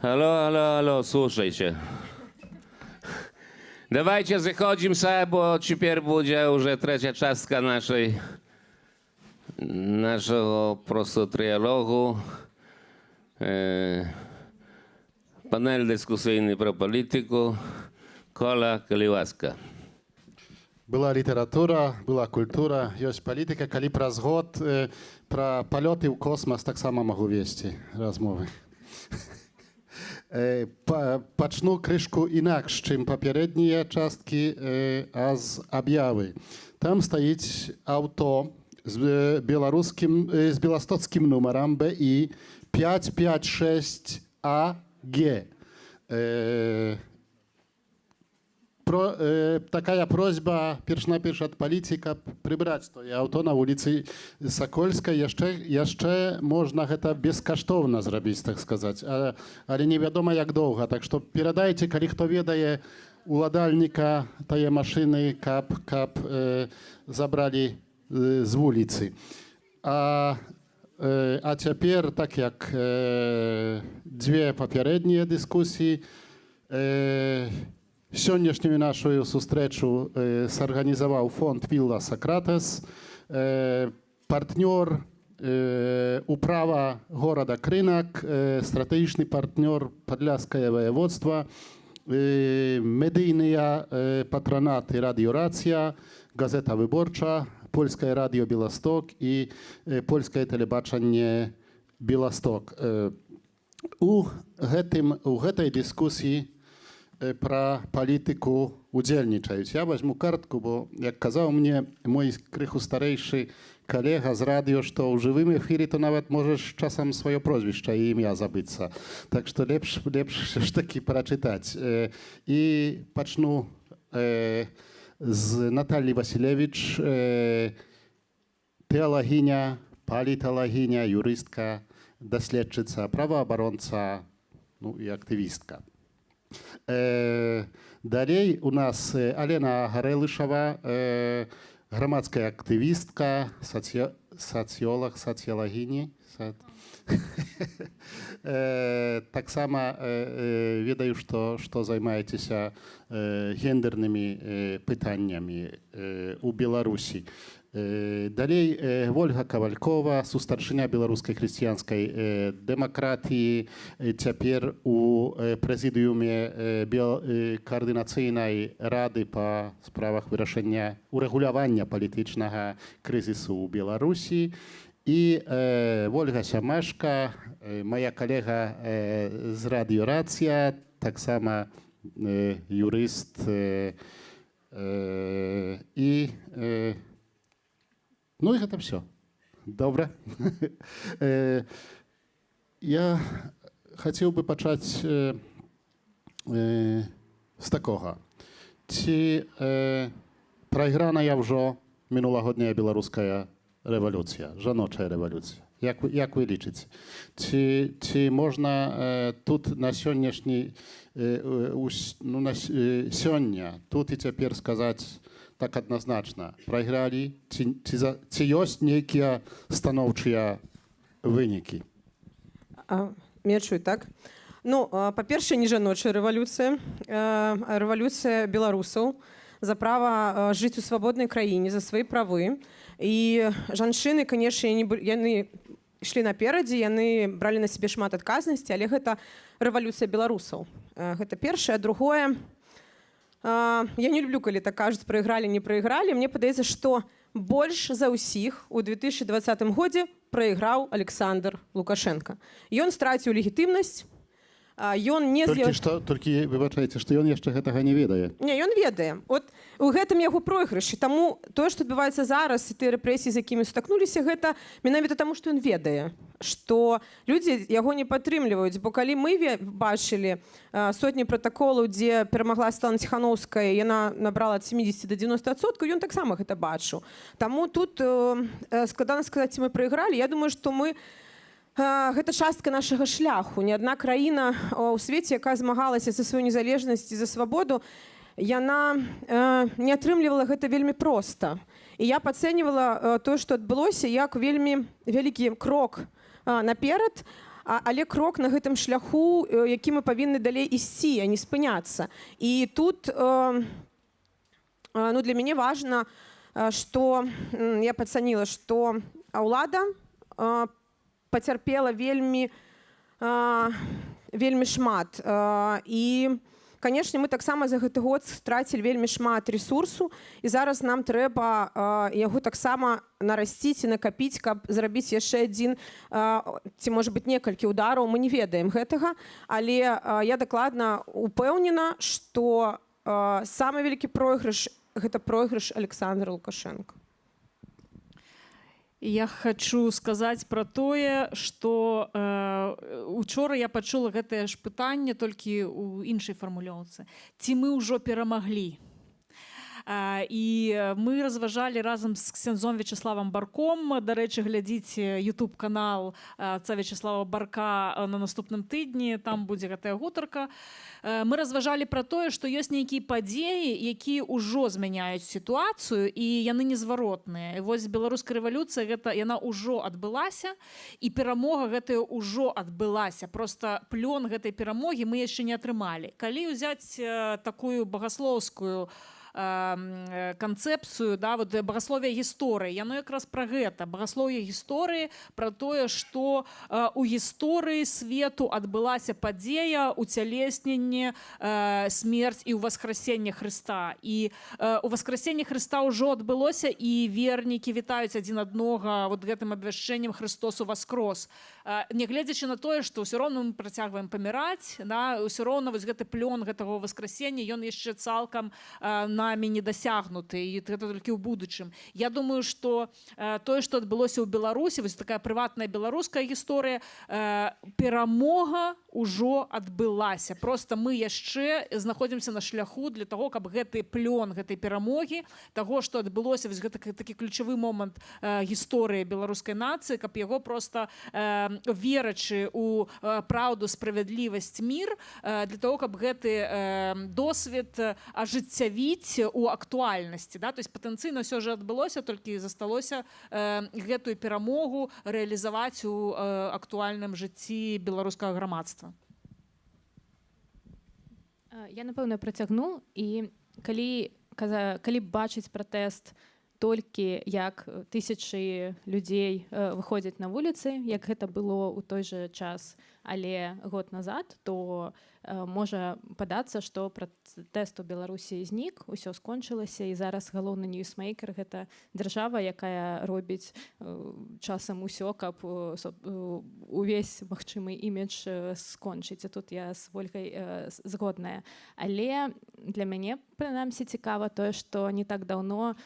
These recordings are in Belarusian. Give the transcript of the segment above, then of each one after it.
Алло, слушайте. Давайте заходимся, бо теперь будет уже третья частка нашего просто триалогу. Панель дискуссийный про политику. Кола, калі ласка. Была літаратура, была культура, ёсць палітыка. Калі праз год пра палёты ў космас таксама магу весці размовы. Пачну крышку інакш, чым папярэднія часткі, а з аб'явы. Там стаіць аўто з беластоцкім нумарам БІ 556АГ. Такая просьба перш-наперш ад паліцыі, каб прыбраць тое аўто на вуліцы Сакольскай. Яшчэ можна гэта бескаштоўна зрабіць, так сказаць, але невядома як доўга. Так што перадайце, калі хто ведае уладальніка тае машыны, каб забралі з вуліцы. А цяпер, так як дзве папярэднія дыскусіі, сённяшнюю нашу сустрэчу сарганізаваў фонд Вілла Сакратес, партнёр управа горада Крынак, стратэгічны партнёр Падляшскае воеводства, медыйныя патранаты Радыёрацыя, газета Выборча, польскае радыё Беласток і польскае тэлебачанне Беласток. У гэтай дыскусіі пра палітыку удзельнічаюць. Я возьму картку, бо, як казаў мне мой крыху старэйшы калега з радыё, што ў жывым эфіры то нават можаш часам сваё прозвішча і імя забыцца. Так што лепш ж такі прачытаць. І пачну з Наталлі Васілевіч, тэалагіня, паліталагіня, юрыстка, даследчыца, праваабаронца, ну і актывістка. Далей у нас Алена Гарэлышава, грамадская актывістка, сацыёлаг, сацыялагіні. Таксама ведаю, што займаецеся гендернымі пытаннямі ў Беларусі. Далей Вольга Кавалькова, сустаршыня беларускай хрысціянскай дэмакратыі, цяпер у прэзідыуме каардынацыйнай рады па справах вырашэння урэгулявання палітычнага крызісу ў Беларусі. І Вольга Сямашка, моя калега з Радыёрацыя, таксама юрыст і ну і гэта ўсё. Добра. Я хацеў бы пачаць з такога. Ці прайграная ўжо мінулагодняя беларуская рэвалюцыя, жаночая рэвалюцыя? Як вы лічыце? Ці можна тут на сённяшні, сёння, тут і цяпер сказаць так адназначна, прайгралі, ці ёсць нейкія станоўчыя вынікі? Меня чують, так? Ну, па-першае, не жаночая рэвалюцыя, а рэвалюцыя беларусаў за права жыць у свабоднай краіне, за свае правы. І жанчыны, канешне, яны ішлі наперадзе, яны бралі на сябе шмат адказнасці, але гэта рэвалюцыя беларусаў. Гэта першае. Другое, я не люблю, калі так кажуць, прайгралі, не прайгралі. Мне падаецца, што больш за ўсіх у 2020 годзе прайграў Александр Лукашенко. Ён страціў легітымнасць. Толькі выбачайце, што ён яшчэ гэтага не ведае. Не, ён ведае. От у гэтым яго пройгрышы. Таму тое, што адбываецца зараз, і тыя рэпрэсіі, з якімі сутыкнуліся, гэта менавіта таму, што ён ведае, што людзі яго не падтрымліваюць. Бо калі мы бачылі сотні пратаколаў, дзе перамагла Светлана Ціханаўская, яна набрала ад 70 до 90%, ён таксама гэта бачыў. Таму тут складана сказаць, ці мы прайгралі. Я думаю, што мы гэта частка нашага шляху. Ні адна краіна ў свеце, якая змагалася за сваю незалежнасць і за свабоду, яна не атрымлівала гэта вельмі проста. І я пацэньвала тое, што адбылося, як вельмі вялікі крок наперад. але крок на гэтым шляху, які мы павінны далей ісці, а не спыняцца. І тут для мяне важна, што я пацаніла, што ўлада пацярпела вельмі шмат. І, канешне, мы таксама за гэты год страцілі вельмі шмат рэсурсу, і зараз нам трэба яго таксама нарасціць і накапіць, каб зрабіць яшчэ адзін, ці, можа быць, некалькі удараў. Мы не ведаем гэтага, але я дакладна упэўнена, што самы вялікі пройгрыш – гэта пройгрыш Александра Лукашенко. Я хочу сказаць пра тое, што учора я пачула гэтае ж пытанне толькі ў іншай фармулёўцы. Ці мы ўжо перамаглі? І мы разважалі разам з ксяндзом Вячеславам Барком. Дарэчы, глядзіце YouTube-канал отца Вячеслава Барка на наступным тыдні, там будзе гэтая гутарка. Мы разважалі пра тое, што ёсць нейкія падзеі, якія ўжо змяняюць сітуацыю, і яны незваротныя. І вось беларуская рэвалюцыя, яна ўжо адбылася, і перамога гэтая ўжо адбылася. Проста плён гэтай перамогі мы яшчэ не атрымалі. Калі ўзяць такую багаслоўскую канцэпцыю, вот багасловие гісторыі, яно якраз пра гэта. Багасловие гісторыі пра тое, што у гісторыі свету адбылася падзея, уцялесненне, смерць і ўваскрасенне Хрыста. І ўваскрасенне Хрыста ўжо адбылося, і вернікі вітаюць адзін аднога вот гэтым абвяшчэннем «Христос уваскрос». Нягледзячы на тое, што ўсё роўна мы працягваем паміраць, ўсё роўна вось гэты плён гэтага ўваскрасення, ён яшчэ цалкам намі не дасягнуты, і гэта толькі ў будучым. Я думаю, што тое, што адбылося ў Беларусі, вось такая прыватная беларуская гісторыя, перамога ўжо адбылася. Проста мы яшчэ знаходзімся на шляху для таго, каб гэты плён гэтай перамогі, таго, што адбылося, вось гэта такі ключавы момант гісторыі беларускай нацыі, каб яго проста верачы ў праўду, справядлівасць, мір, для таго, каб гэты досвед ажыццявіць у актуальнасці. То есть патэнцыйна ўсё ж адбылося, толькі засталося гэтую перамогу рэалізаваць у актуальным жыцці беларускага грамадства. Я, напэўна, працягну, і калі бачыць пратэст толькі як тысячы людзей выходзяць на вуліцы, як гэта было ў той жа час, але год назад, то можа падацца, што пратэст у Беларусі знік, усё скончылася, і зараз галоўны ньюсмейкер — гэта дзяржава, якая робіць часам усё, каб увесь магчымы імідж скончыць. І тут я з Вольгай згодная. Але для мяне, прынамсі, цікава тое, што не так даўно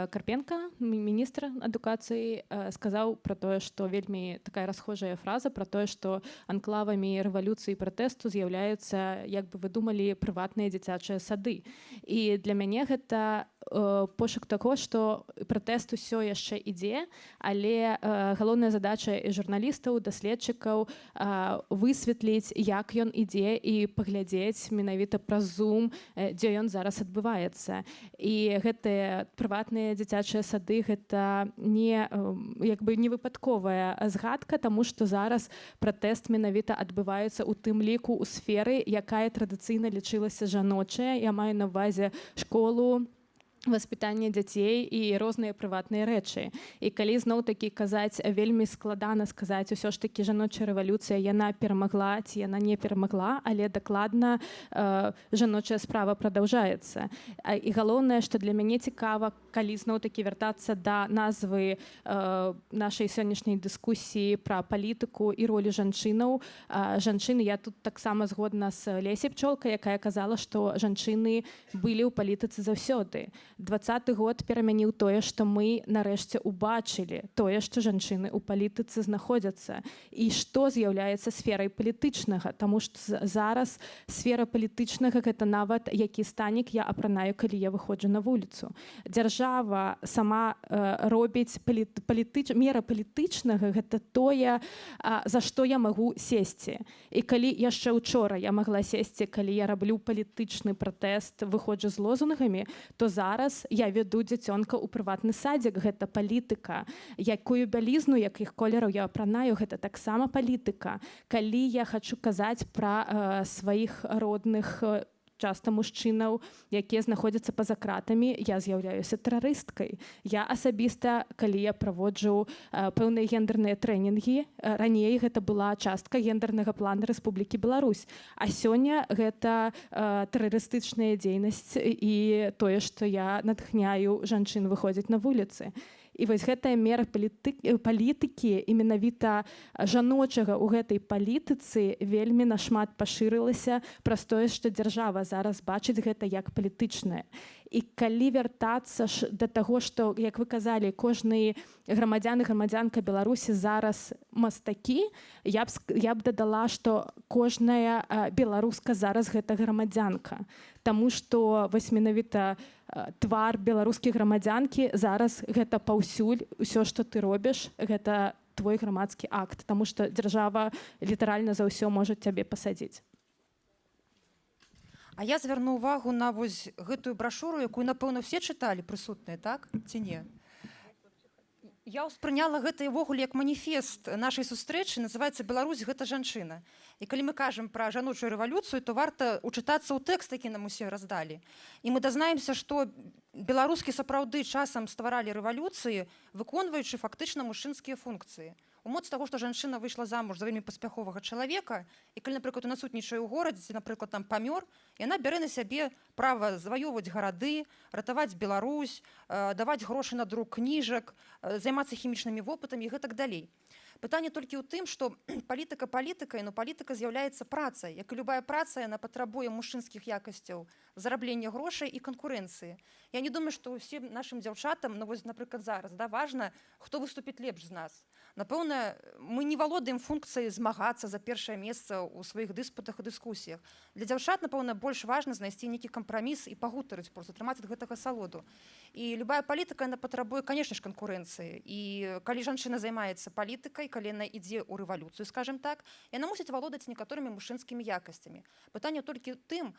Карпенка, міністр адукацыі, сказаў пра тое, што вельмі такая расхожая фраза пра тое, што анклавамі рэвалюцыі і пратэсту з'яўляюцца, як бы вы думалі, прыватныя дзіцячыя сады. І для мяне гэта пошук таго, што пратэст усё яшчэ ідзе, але галоўная задача і журналістаў, даследчыкаў высветліць, як ён ідзе, і паглядзець менавіта праз Zoom, дзе ён зараз адбываецца. І гэтыя прыватныя дзіцячыя сады — гэта не выпадковая згадка, таму што зараз пратэст менавіта адбываецца ў тым ліку ў сферы, якая традыцыйна лічылася жаночая. Я маю на ўвазе школу, воспитанне дзяцей і розныя прыватныя рэчы. І калі зноў-такі казаць, вельмі складана сказаць, усё ж такі жаночая рэвалюцыя, яна перамагла ці яна не перамагла, але дакладна жаночая справа прадаўжаецца. І галоўнае, што для мяне цікава, калі зноў-такі вяртацца да назвы нашай сённяшняй дыскусіі пра палітыку і ролі жанчынаў. Жанчыны, я тут таксама згодна з Лесяй Пчолкай, якая казала, што жанчыны былі ў палітыцы заўсёды. 20-й год перамяніў тое, што мы нарэшце убачылі тое, што жанчыны ў палітыцы знаходзяцца, і што з'яўляецца сферай палітычнага, таму што зараз сфера палітычнага — гэта нават які станік я апранаю, калі я выходжу на вуліцу. Дзяржава сама робіць мера палітычнага — гэта тое, за што я магу сесці. І калі яшчэ учора я магла сесці, калі я раблю палітычны пратэст, выходжу з лозунгамі, то зараз зараз я веду дзіцёнка ў прыватны садзік, гэта палітыка. Якую бялізну, якіх колераў я апранаю, гэта таксама палітыка. Калі я хачу казаць пра сваіх родных часта мужчынаў, якія знаходзяцца па-за кратамі, я з'яўляюся тэрарысткай. Я асабіста, калі я праводжу пэўныя гендерныя трэнінгі, раней гэта была частка гендернага плана Рэспублікі Беларусь. А сёння гэта тэрарыстычная дзейнасць і тое, што я натхняю жанчын выходзіць на вуліцы. І вось гэтая мера палітыкі і менавіта жаночага ў гэтай палітыцы вельмі нашмат пашырылася праз тое, што дзяржава зараз бачыць гэта як палітычнае. І калі вяртацца да таго, што, як вы казалі, кожны грамадзян і грамадзянка Беларусі зараз мастакі, я б дадала, што кожная беларуска зараз гэта грамадзянка. Таму што вось менавіта твар беларускай грамадзянкі зараз гэта паўсюль, усё, што ты робіш, гэта твой грамадскі акт, таму што дзяржава літаральна за ўсё можа цябе пасадзіць. А я звярну ўвагу на вось гэтую брашуру, якую, напэўна, все чыталі прысутныя, так? Ці не? Я ўспрыняла гэта ўвогуле як маніфест нашай сустрэчы, называецца «Беларусь – гэта жанчына». І калі мы кажам пра жаночую рэвалюцыю, то варта ўчытацца ў тэкст, які нам усе раздалі. І мы дазнаемся, што беларускі сапраўды часам стваралі рэвалюцыі, выконваючы фактычна мужчынскія функцыі. У моц таго, што жанчына выйшла замуж за вельмі паспяховага чалавека, і калі, напрыклад, у насутнічае ў горадзе, ці, напрыклад, там памёр, яна бярэ на сябе права заваёўваць гарады, ратаваць Беларусь, даваць грошы на друк кніжак, займацца хімічнымі вопытамі і гэтак далей. Пытанне толькі ў тым, што палітыка палітыкай, но палітыка з'яўляецца працай. Як і любая праца, яна патрабуе мужчынскіх якасцяў, зараблення грошай і канкурэнцыі. Я не думаю, што ўсім нашым дзяўчатам, ну вось, напрыклад, зараз, да, важна, хто выступіць лепш з нас. Напэўна, мы не валодаем функцыяй змагацца за першае месца ў сваіх дыспутах і дыскусіях. Для дзяўчат, напэўна, больш важна знайсці нейкі кампраміс і пагутарыць, проста атрымаць ад гэтага салоду. І любая палітыка, яна патрабуе, канешне ж, канкурэнцыі. І калі жанчына займаецца палітыкай, калі яна ідзе ў рэвалюцыю, скажем так, яна мусіць валодаць некаторымі мужчынскімі якасцямі. Пытанне толькі ў тым,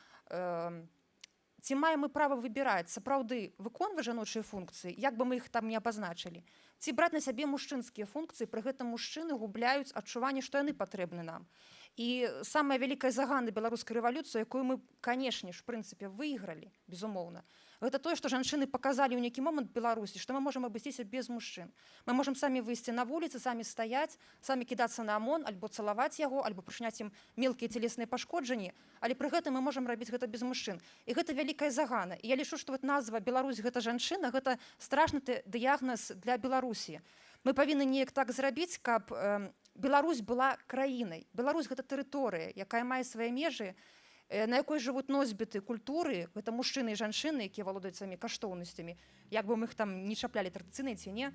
ці маем мы права выбіраць, сапраўды выконваць жаночыя функцыі, як бы мы іх там не абазначылі, ці браць на сябе мужчынскія функцыі, пры гэтым мужчыны губляюць адчуванне, што яны патрэбны нам. І самая вялікая загана беларускай рэвалюцыі, якую мы, канешне ж, в прынцыпе, выйгралі, безумоўна, гэта тое, што жанчыны паказалі ў нейкі момант Беларусі, што мы можам абысціся без мужчын. Мы можам самі выйсці на вуліцы, самі стаяць, самі кідацца на ОМОН, альбо цалаваць яго, альбо прычыняць ім мелкія целесныя пашкоджанні, але пры гэтым мы можам рабіць гэта без мужчын. І гэта вялікая загана. І я лічу, што вот назва «Беларусь – гэта жанчына» – гэта страшны дыягназ для Беларусі. Мы павінны неяк так зрабіць, каб Беларусь была краінай. Беларусь – гэта тэрыторыя, якая мае свае межы, на якой жывуць носьбіты культуры, гэта мужчыны і жанчыны, якія валодаюць сваімі каштоўнасцямі, як бы мы іх там не чаплялі традыцыйнай ці не.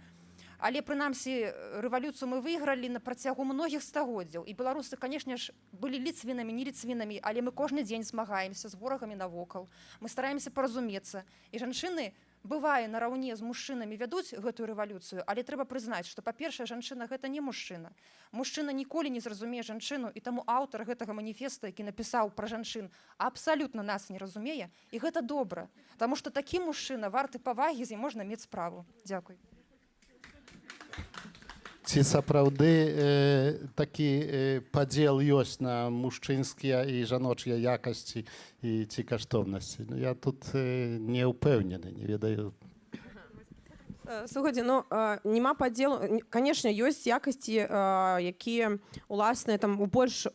Але, прынамсі, рэвалюцыю мы выйгралі на працягу многіх стагоддзяў. І беларусы, канешне ж, былі ліцвінамі, не ліцвінамі, але мы кожны дзень змагаемся з ворагамі навокал. Мы стараемся паразумецца. І жанчыны, бывае, нараўне з мужчынамі вядуць гэтую рэвалюцыю, але трэба прызнаць, што, па-першае, жанчына – гэта не мужчына. Мужчына ніколі не зразумее жанчыну, і таму аўтар гэтага маніфеста, які напісаў пра жанчын, абсалютна нас не разумее, і гэта добра, таму што такі мужчына варты павагі, з ім можна мець справу. Дзякуй. Ці сапраўды такі падзел ёсць на мужчынскія і жаночыя якасці і ці каштоўнасці? Я тут не ўпэўнены, не ведаю. Слухайте, ну нема падзелу, конечно, ёсць якасці, якія уласныя там у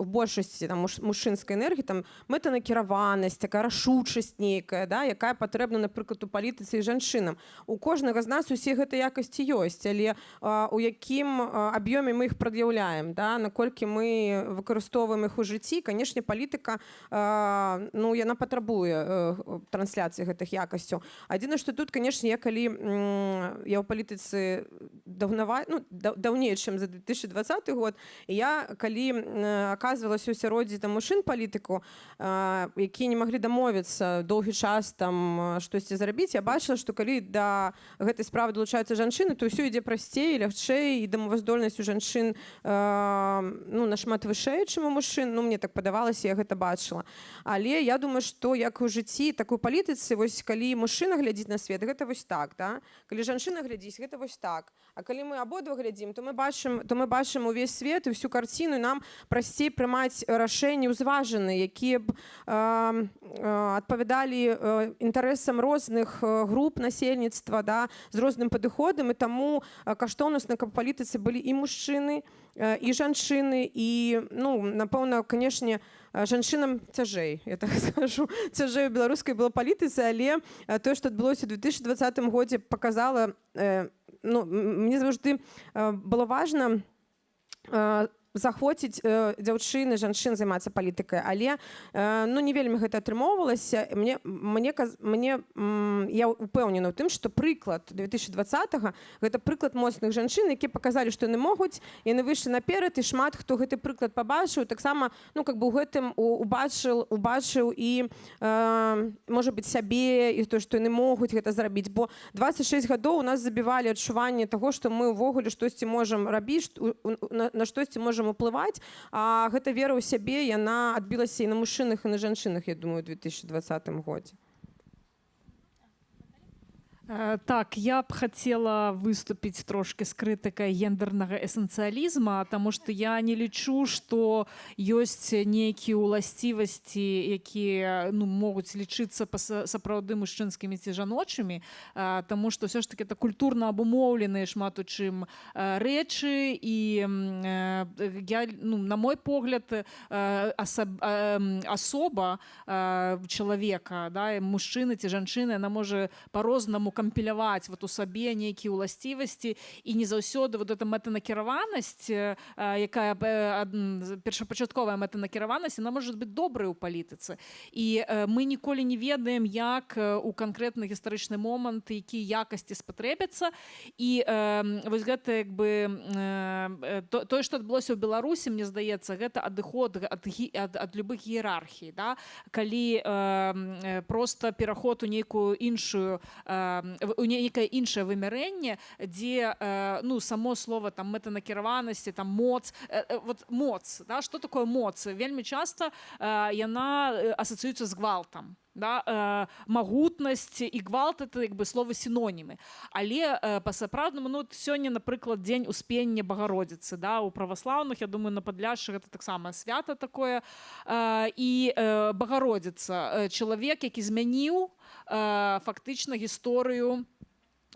большасці там мужчынскай энергіі, там мэтанакіраванасць, такая рашучасць нейкая, да, якая патрэбна, напрыклад, у палітыцы і жанчынам. У кожнага з нас усе гэтыя якасці ёсць, але у якім аб'ёме мы іх прад'яўляем, да, наколькі мы выкарыстоўваем іх у жыцці, канешне, палітыка, ну, яна патрабуе трансляцыі гэтых якасцяў. Адзінае, што тут, канешне, я калі я ў палітыцы даўней, чым за 2020 год, і я, калі аказвалася ў сяроддзі там мужчын палітыку, якія не маглі дамовіцца доўгі час там штосьці зарабіць, я бачыла, што калі да гэтай справы далучаюцца жанчыны, то ўсё ідзе прасцей, лягчэй, і дамоваздольнасць у жанчын нашмат вышэй, чым у мужчын. Мне так падавалася, я гэта бачыла. Але я думаю, што як у жыцці, так і у палітыцы, вось калі мужчына глядзіць на свет, гэта вось так, да? Калі жанчына глядзіць, гэта вось так. А калі мы абодва глядзім, то мы бачым увесь свет і всю карціну, і нам прасцей прымаць рашэнні ўзважаныя, якія б адпавядалі інтарэсам розных груп насельніцтва, да, з розным падыходам, і таму каштоўнасна, каб у палітыцы былі і мужчыны, і жанчыны, і, напэўна, канешне, жанчынам цяжэй, я так скажу, цяжэй у беларускай было палітыцы, але тое, што адбылося ў 2020 годзе, показала, мне заўжды было важна захвоціць дзяўчыны, жанчын займацца палітыкай, але не вельмі гэта атрымоўвалася. Я ўпэўнена ў тым, што прыклад 2020-го гэта прыклад моцных жанчын, якія паказалі, што яны могуць, яны выйшлі наперад, і шмат хто гэты прыклад пабачыў, таксама у гэтым убачыў і, можа быць, сябе, і то, што яны могуць гэта зрабіць, бо 26 гадоў у нас забівалі адчуванне таго, што мы ўвогуле штосьці можам рабіць, на штосьці можам уплываць, а гэта вера ў сябе, яна адбілася і на мужчынах, і на жанчынах, я думаю, у 2020 годзе. Так, я б хацела выступіць трошки з крытыкай гендернага эсэнцыялізма, таму што я не лічу, што ёсць нейкія ўласцівасці, якія могуць лічыцца сапраўды мужчынскімі ці жаночымі, таму што ўсё ж таки это культурна абумоўленыя шмат у чым рэчы, і на мой погляд, асоба чалавека, мужчыны ці жанчыны, яна можа па-рознаму кампіляваць у сабе нейкія ўласцівасці, і не заўсёды эта мэтанакіраванасць, якая першапачатковая мэтанакіраванасць, яна можа быць добрай у палітыцы. І мы ніколі не ведаем, як у канкрэтны гістарычны момант, якія якасці спатрэбяцца. І вось гэта тое, што адбылося ў Беларусі, мне здаецца, гэта адыход ад любых іерархій. Калі проста пераход у нейкую іншую у нейкае іншае вымярэнне, дзе само слово мэтанакіраванасці, моц. Моц, што такое моц? Вельмі часта яна асацыюецца з гвалтам. Магутнасць і гвалт — это словы сінонімы. Але па-сапраўднаму, сёння, напрыклад, дзень успення Багародзіцы, у праваслаўных, я думаю, на Падляшшы гэта таксама свята такое. І Багародзіца — чалавек, які змяніў фактычна гісторыю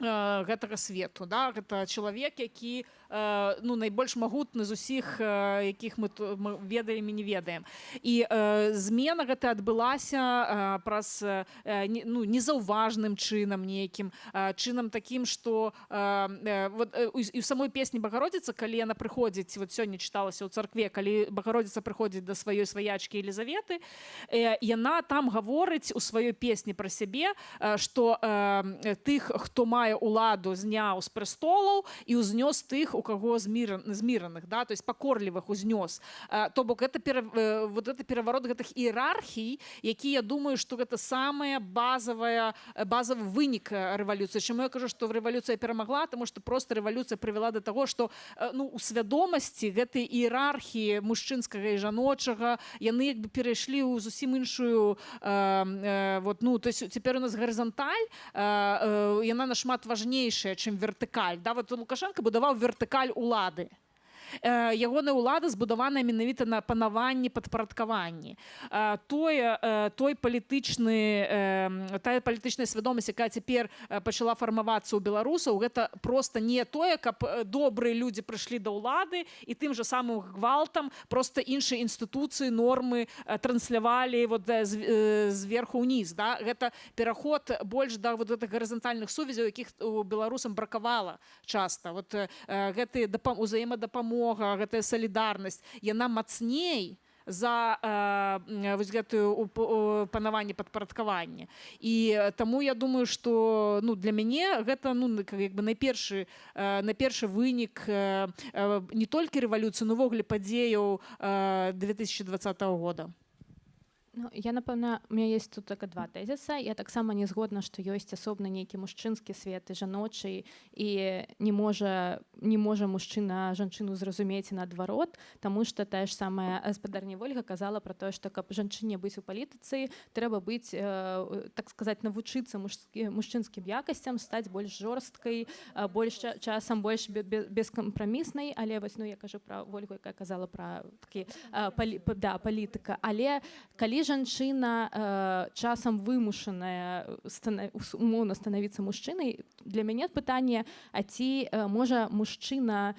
гэтага свету. Гэта чалавек, які найбольш магутны з усіх, якіх мы ведаем і не ведаем. І змена гэта адбылася праз незаўважным чынам нейкім, чынам такім, што і ў самой песні Багародзіца, калі яна прыходзіць, сёння чыталася ў царкве, калі Багародзіца прыходзіць да сваёй сваячкі Елізаветы, яна там гаворыць у сваёй песні пра сябе, што тых, хто мае уладу, зняў з престолаў і ўзнёс тых, у каго зміраных, то есть пакорлівых узнёс. То бок гэта пераварот гэтых іерархій, які, я думаю, што гэта самая базавы вынік рэвалюцыі. Чаму я кажу, што рэвалюцыя перамагла? Таму што проста рэвалюцыя прывяла да таго, што у свядомасці гэтай іерархіі мужчынскага і жаночага яны перайшлі ў зусім іншую, то есть цяпер у нас гарызанталь, яна нашмат важнейшая, чым вертыкаль. Лукашенко будаваў вертыкаль улады. Ягоная ўлада збудаваная менавіта на панаванні, падпарадкаванні. Тая палітычная свядомасць, якая цяпер пачала фармавацца ў беларусаў, гэта проста не тое, каб добрыя людзі прыйшлі да ўлады і тым жа самым гвалтам проста іншыя інстытуцыі, нормы транслявалі зверху ўніз. Гэта пераход больш да гэтых гарызантальных сувязяў, якіх у беларусам бракавала часта. Гэтая ўзаемадапамога, гэтая салідарнасць, яна мацней за вось гэтую панаванне падпарадкаванне. І таму я думаю, што для мяне гэта як бы найпершы вынік не толькі рэвалюцыі, но ўвогуле падзеяў 2020 года. Ну, я, напэўна, у меня есть тут только два тезіса. Я таксама не згодна, што ёсць асобна нейкі мужчынскі свет і жаночы, і не можа мужчына жанчыну зразумець і наадварот, таму што тая ж самая гаспадарня Вольга казала пра тое, што каб жанчыне быць у палітыцы, трэба быць, так сказаць, навучыцца мужчынскім якасцям, стаць больш жорсткай, часам больш бескампраміснай, але вось, я кажу пра Вольгу, якая казала пра такі палітыка. Але калі жанчына часам вымушаная умоўна станавіцца мужчынай, для мяне пытанне, а ці можа мужчына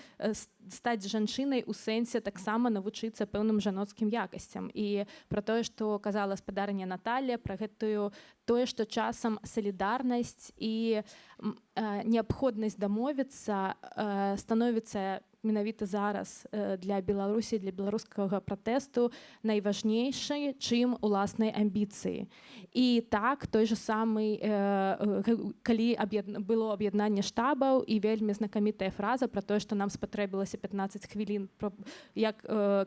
стаць жанчынай у сэнсе таксама навучыцца пэўным жаноцкім якасцям. І пра тое, што казала спадарня Наталля, пра тое, што часам салідарнасць і неабходнасць дамовіцца становіцца менавіта зараз для Беларусі, для беларускага пратэсту найважнейшай, чым уласнай амбіцыі. І так, той же самы, калі было аб'яднанне штабаў, і вельмі знакамітая фраза пра тое, што нам спатрэбілася 15 хвілін,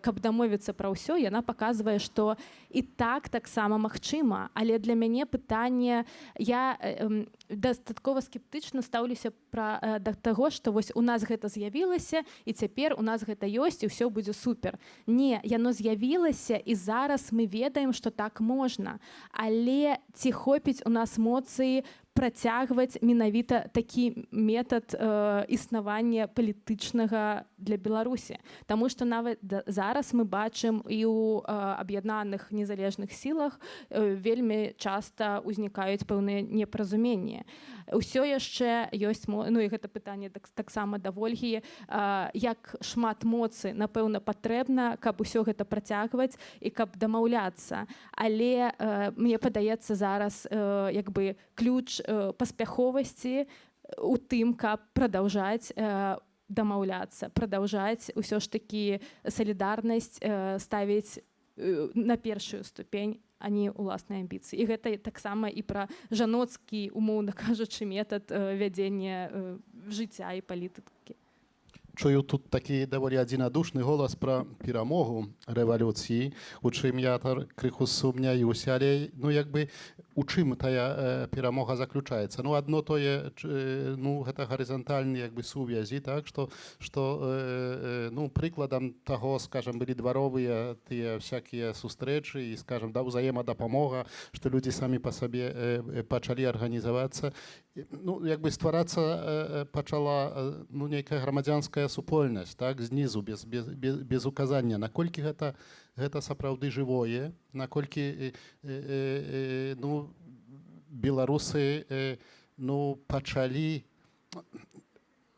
каб дамовіцца пра ўсё, яна паказвае, што і таксама магчыма. Але для мяне пытанне, я дастаткова скептычна стаўлюся да таго, што вось у нас гэта з'явілася, і цяпер у нас гэта ёсць, і ўсё будзе супер. Не, яно з'явілася, і зараз мы ведаем, што так можна. Але ці хопіць у нас моцы працягваць менавіта такі метад існавання палітычнага для Беларусі. Таму што нават зараз мы бачым і ў аб'яднаных незалежных сілах вельмі часта ўзнікаюць пэўныя непаразуменні. Усё яшчэ ёсць, і гэта пытанне таксама да Вольгі, як шмат моцы, напэўна, патрэбна, каб усё гэта працягваць і каб дамаўляцца. Але мне падаецца зараз як бы ключ паспяховасці у тым, каб прадаўжаць дамаўляцца, прадаўжаць усё ж такі салідарнасць ставіць на першую ступень, а не ўласнай амбіцыі. І гэта таксама і пра жаноцкі, умоўна кажучы, метад вядзення жыцця і палітыкі. Чую тут такі даволі адзінадушны голас пра перамогу рэвалюцыі, у чым я крыху сумняюся, але якби у чым тая перамога заключаецца. Адно тое, гэта гарызантальныя сувязі, так, што прыкладам таго, скажам, былі дваровыя тыя всякія сустрэчы і, скажам, ўзаемадапамога, што людзі самі па сабе пачалі арганізавацца. Стварацца пачала нейкая грамадзянская супольнасць, так, знізу, без указання, наколькі гэта сапраўды жывое, наколькі беларусы пачалі,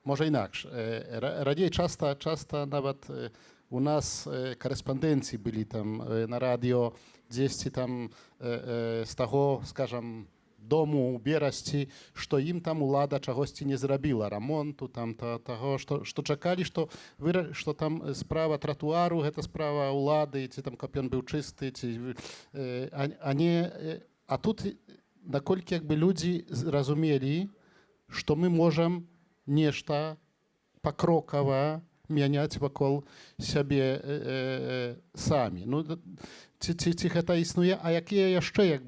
можа інакш, радзей часта нават у нас карэспандэнцыі былі там на радыё дзесьці там з таго, скажам, дому у Берасці, што ім там улада чагосьці не зрабіла, рамонту, таго, што чакалі, што там справа тратуару, гэта справа улады, ці там, каб ён быў чысты, а тут, наколькі людзі зразумелі, што мы можам нешта пакрокава мяняць вакол сябе самі. Ці гэта існуе, а якія яшчэ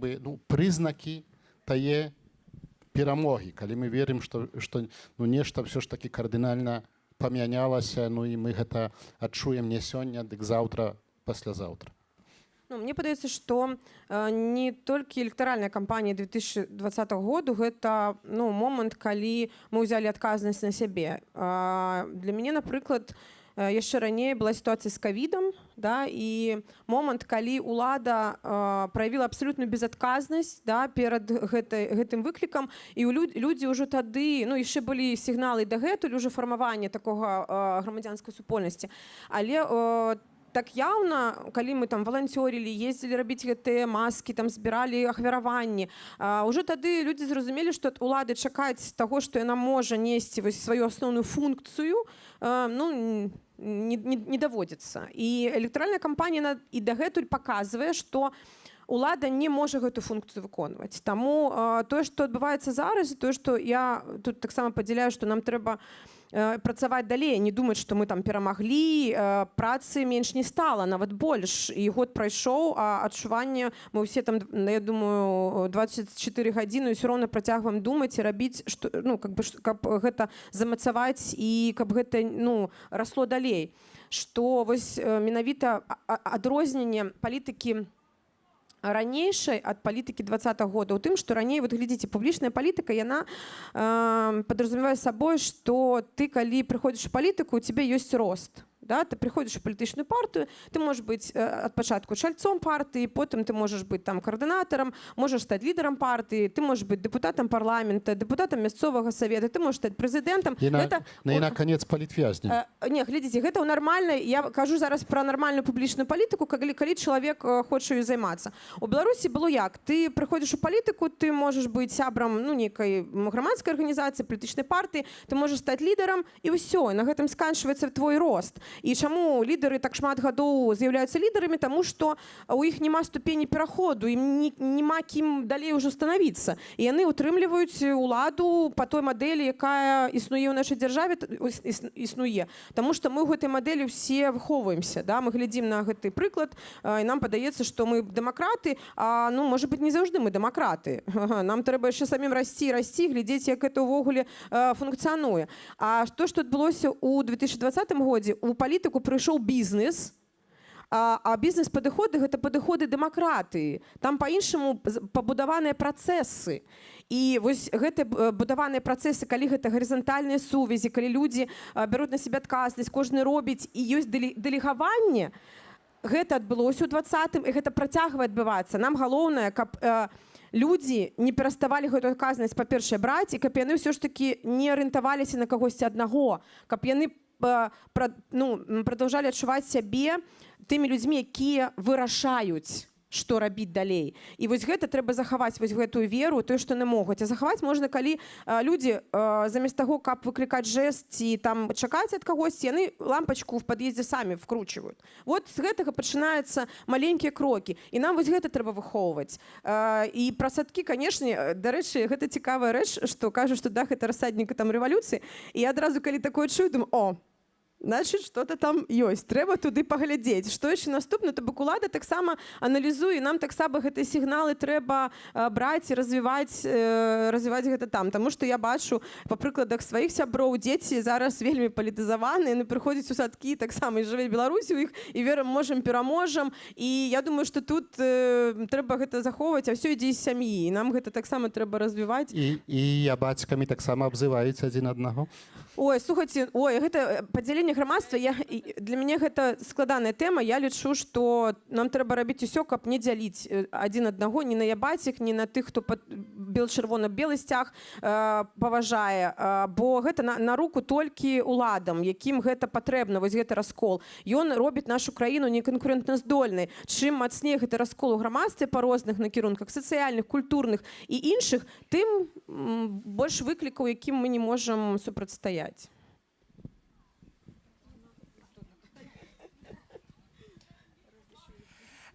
прызнакі тае перамогі, калі мы верым, што нешта ўсё ж такі кардынальна памянялася, і мы гэта адчуем не сёння, дык заўтра, паслязаўтра. Мне падаецца, што не толькі электаральная кампанія 2020 году, гэта момант, калі мы ўзялі адказнасць на сябе. Для мяне, напрыклад, яшчэ раней была сітуацыя з ковідам, і момант, калі ўлада праявіла абсалютную безадказнасць перад гэтым выклікам, і людзі ўжо тады, яшчэ былі сігналы дагэтуль ужо фармавання такога грамадзянскай супольнасці. Але так яўна, калі мы там валанцёрілі, ездзілі рабіць гэтыя маскі, там збіралі ахвяраванні, ўжо тады людзі зразумелі, што ад улады чакаць таго, што яна можа несці сваю асноўную функцыю, не даводзіцца. І электаральная кампанія і дагэтуль паказвае, што улада не можа гэту функцыю выконваць. Таму тое, што адбываецца зараз, тое, што я тут таксама падзяляю, што нам трэба працаваць далей, не думаць, што мы там перамаглі, працы менш не стала, нават больш. І год прайшоў, а адчуванне, мы ўсе там, я думаю, 24 гадзіны ўсё роўна працягваем думаць і рабіць, што, ну, каб гэта замацаваць і каб гэта, ну, расло далей. Што вось менавіта адрозненне палітыкі ранейшай ад палітыкі 20-го года у тым, што раней, вот глядзіце, публічная палітыка, яна падразумевае сабой, што ты, калі прыходзіш у палітыку, у цябе ёсць рост. Да? Ты приходишь в политическую партию, ты можешь быть от початку чальцом партии, потом ты можешь быть там координатором, можешь стать лидером партии, ты можешь быть депутатом парламента, депутатом мясцовага совета, ты можешь стать президентом. И на конец политвязнем. Не, глядите, это нормально. Я кажу зараз про нормальную публічную палітыку, калі чалавек хоча ёй займацца. У Беларусі было як? Ты приходишь у палітыку, ты можешь быть сябрам, ну, некай грамадскай арганізацыі, палітычнай партыі, ты можешь стать лидером, і ўсё, на гэтым сканчваецца твой рост. І чаму лідары так шмат гадоў з'яўляюцца лідарамі? Таму што у іх няма ступені пераходу, ім няма кім далей ужо станавіцца. І яны ўтрымліваюць уладу па той мадэлі, якая існуе ў нашай дзяржаве, існуе. Таму што мы ў гэтай мадэлі ўсе выхоўваемся. Да? Мы глядзім на гэты прыклад, і нам падаецца, што мы дэмакраты, а, ну, можа быць, не заўжды мы дэмакраты. Нам трэба яшчэ самім расці, глядзець, як гэта ўвогуле функцыянуе. А то, што адбылося ў 2020 годзе, у палітыку прыйшоў бізнес, а бізнес-падыходы – гэта падыходы дэмакратыі. Там па-іншаму пабудаваныя працэсы. І вось гэтыя будаваныя працэсы, калі гэта гарызантальныя сувязі, калі людзі бяруць на сябе адказнасць, кожны робіць, і ёсць дэлегаванне, гэта адбылося ў 20-м, і гэта працягвае адбывацца. Нам галоўнае, каб людзі не пераставалі гэтую адказнасць, па-першае, браць, і каб яны ўсё ж такі не арыентаваліся на кагосьці аднаго, каб яны продолжали адчуваць сябе тымі людзьмі, якія вырашаюць, што рабіць далей. І вось гэта трэба захаваць, вось гэтую веру, тое, што не могуць. А захаваць можна, калі людзі замест таго, каб выклікаць жэст ці там чакаць ад кагосьці, яны лампачку в пад'ездзе самі вкручваюць. Вот з гэтага пачынаюцца маленькія крокі. І нам вось гэта трэба выхоўваць. І пра садкі, канешне, дарэчы, гэта цікавая рэч, што кажу, што дах это рассадніка там рэвалюцыі. І адразу, калі такое чую, думаю, о, значит, что-то там ёсць. Трэба туды паглядзець. Што яшчэ наступна? То бок улада таксама аналізуе, нам таксама гэтыя сігналы трэба браць і развіваць гэта там. Таму што я бачу па прыкладах сваіх сяброў, дзеці зараз вельмі палітызаваныя, яны прыходзяць у садкі, таксама і жыве Беларусі ў іх, і верым, можам, пераможам. І я думаю, што тут трэба гэта захоўваць, а ўсё ідзе з сям'і. І нам гэта таксама трэба развіваць. І я бацькамі таксама абзываюць адзін аднаго. Ой, слухайце, гэта падзяленне грамадства, для мяне гэта складаная тэма. Я лічу, што нам трэба рабіць усё, каб не дзяліць адзін аднаго, не наябаць іх, не на тых, хто чырвона-белы сцяг паважае, бо гэта на руку толькі уладам, якім гэта патрэбна, вось гэты раскол. Ён робіць нашу краіну неканкурэнтназдольнай. Чым мацней гэты раскол у грамадстве па розных накірунках, сацыяльных, культурных і іншых, тым больш выклікаў, якім мы не можам супрацьстаяць.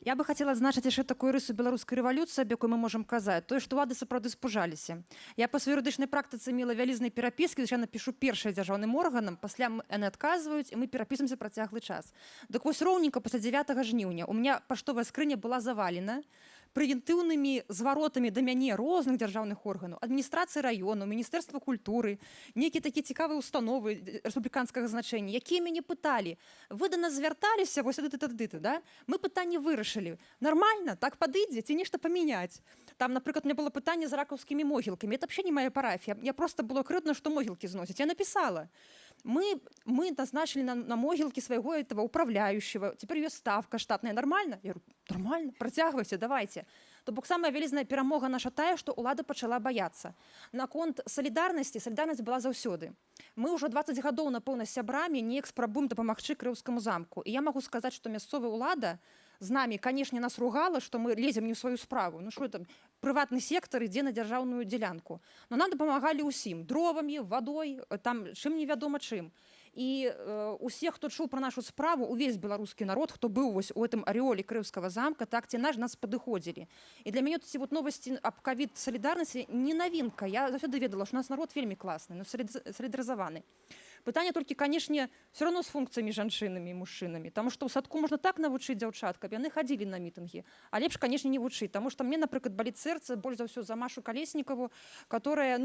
Я бы хотела адзначыць яшчэ такую рысу беларускай рэвалюцыі, аб якой мы можам казаць, тое, што улады сапраўды спужаліся. Я па сваёй юрыдычнай практыцы мела вялізныя перапіскі, я напішу першыя дзяржаўным органам, пасля яны адказваюць, і мы перапісваемся працяглы час. Дык вось роўненька пасля 9 жніўня у меня паштовая скрыня была завалена прэвентыўнымі зваротамі да мяне розных дзяржаўных органаў, адміністрацыі раёну, міністэрства культуры, нейкія такія цікавыя установы рэспубліканскага значэння, якія мяне пыталі: вы да нас звярталіся, вось тады-тады, да? Мы пытанне вырашылі. Нармальна, так падыдзе, ці нешта памяняць? Там, напрыклад, у меня было пытанне з ракаўскімі могілкамі. Это вообще не моя парафія. Я просто было крыўдна, што могілкі зносяць. Я написала. Мы назначили на могилке своего этого управляющего. Теперь ее ставка штатная. Нормально? Я говорю, нормально, протягивайте, давайте. То бок самая вялізная перамога наша тая, што ўлада пачала баяцца. Наконт салідарнасці, салідарнасць была заўсёды. Мы ўжо 20 гадоў, напэўна, з сябрамі неяк спрабуем дапамагчы Крыўскаму замку. І я магу сказаць, што мясцовая ўлада з намі, канешне, нас ругала, што мы лезем не ў сваю справу. Ну што там, прыватны сектар ідзе на дзяржаўную дзялянку. Но нам дапамагалі ўсім: дровамі, вадой, там чым невядома чым. і усе, хто чуў пра нашу справу, увесь беларускі народ, хто быў вось у гэтым арэоле крыўскага замка, так ці нас падыходзілі. І для мяне ці вот новасці аб ковід-салідарнасці не навінка. Я заўсёды ведала, што у нас народ вельмі класны, салідарызаваны. Пытанне толькі, канешне, все равно з функцыямі жанчынамі і мужчынамі, таму што ў садку можна так навучыць дзяўчат, каб яны хадзілі на мітынгі, а лепш, канешне, не вучыць, таму што мне, напрыклад, баліць сэрца больш за ўсё за Машу Калеснікаву, которая,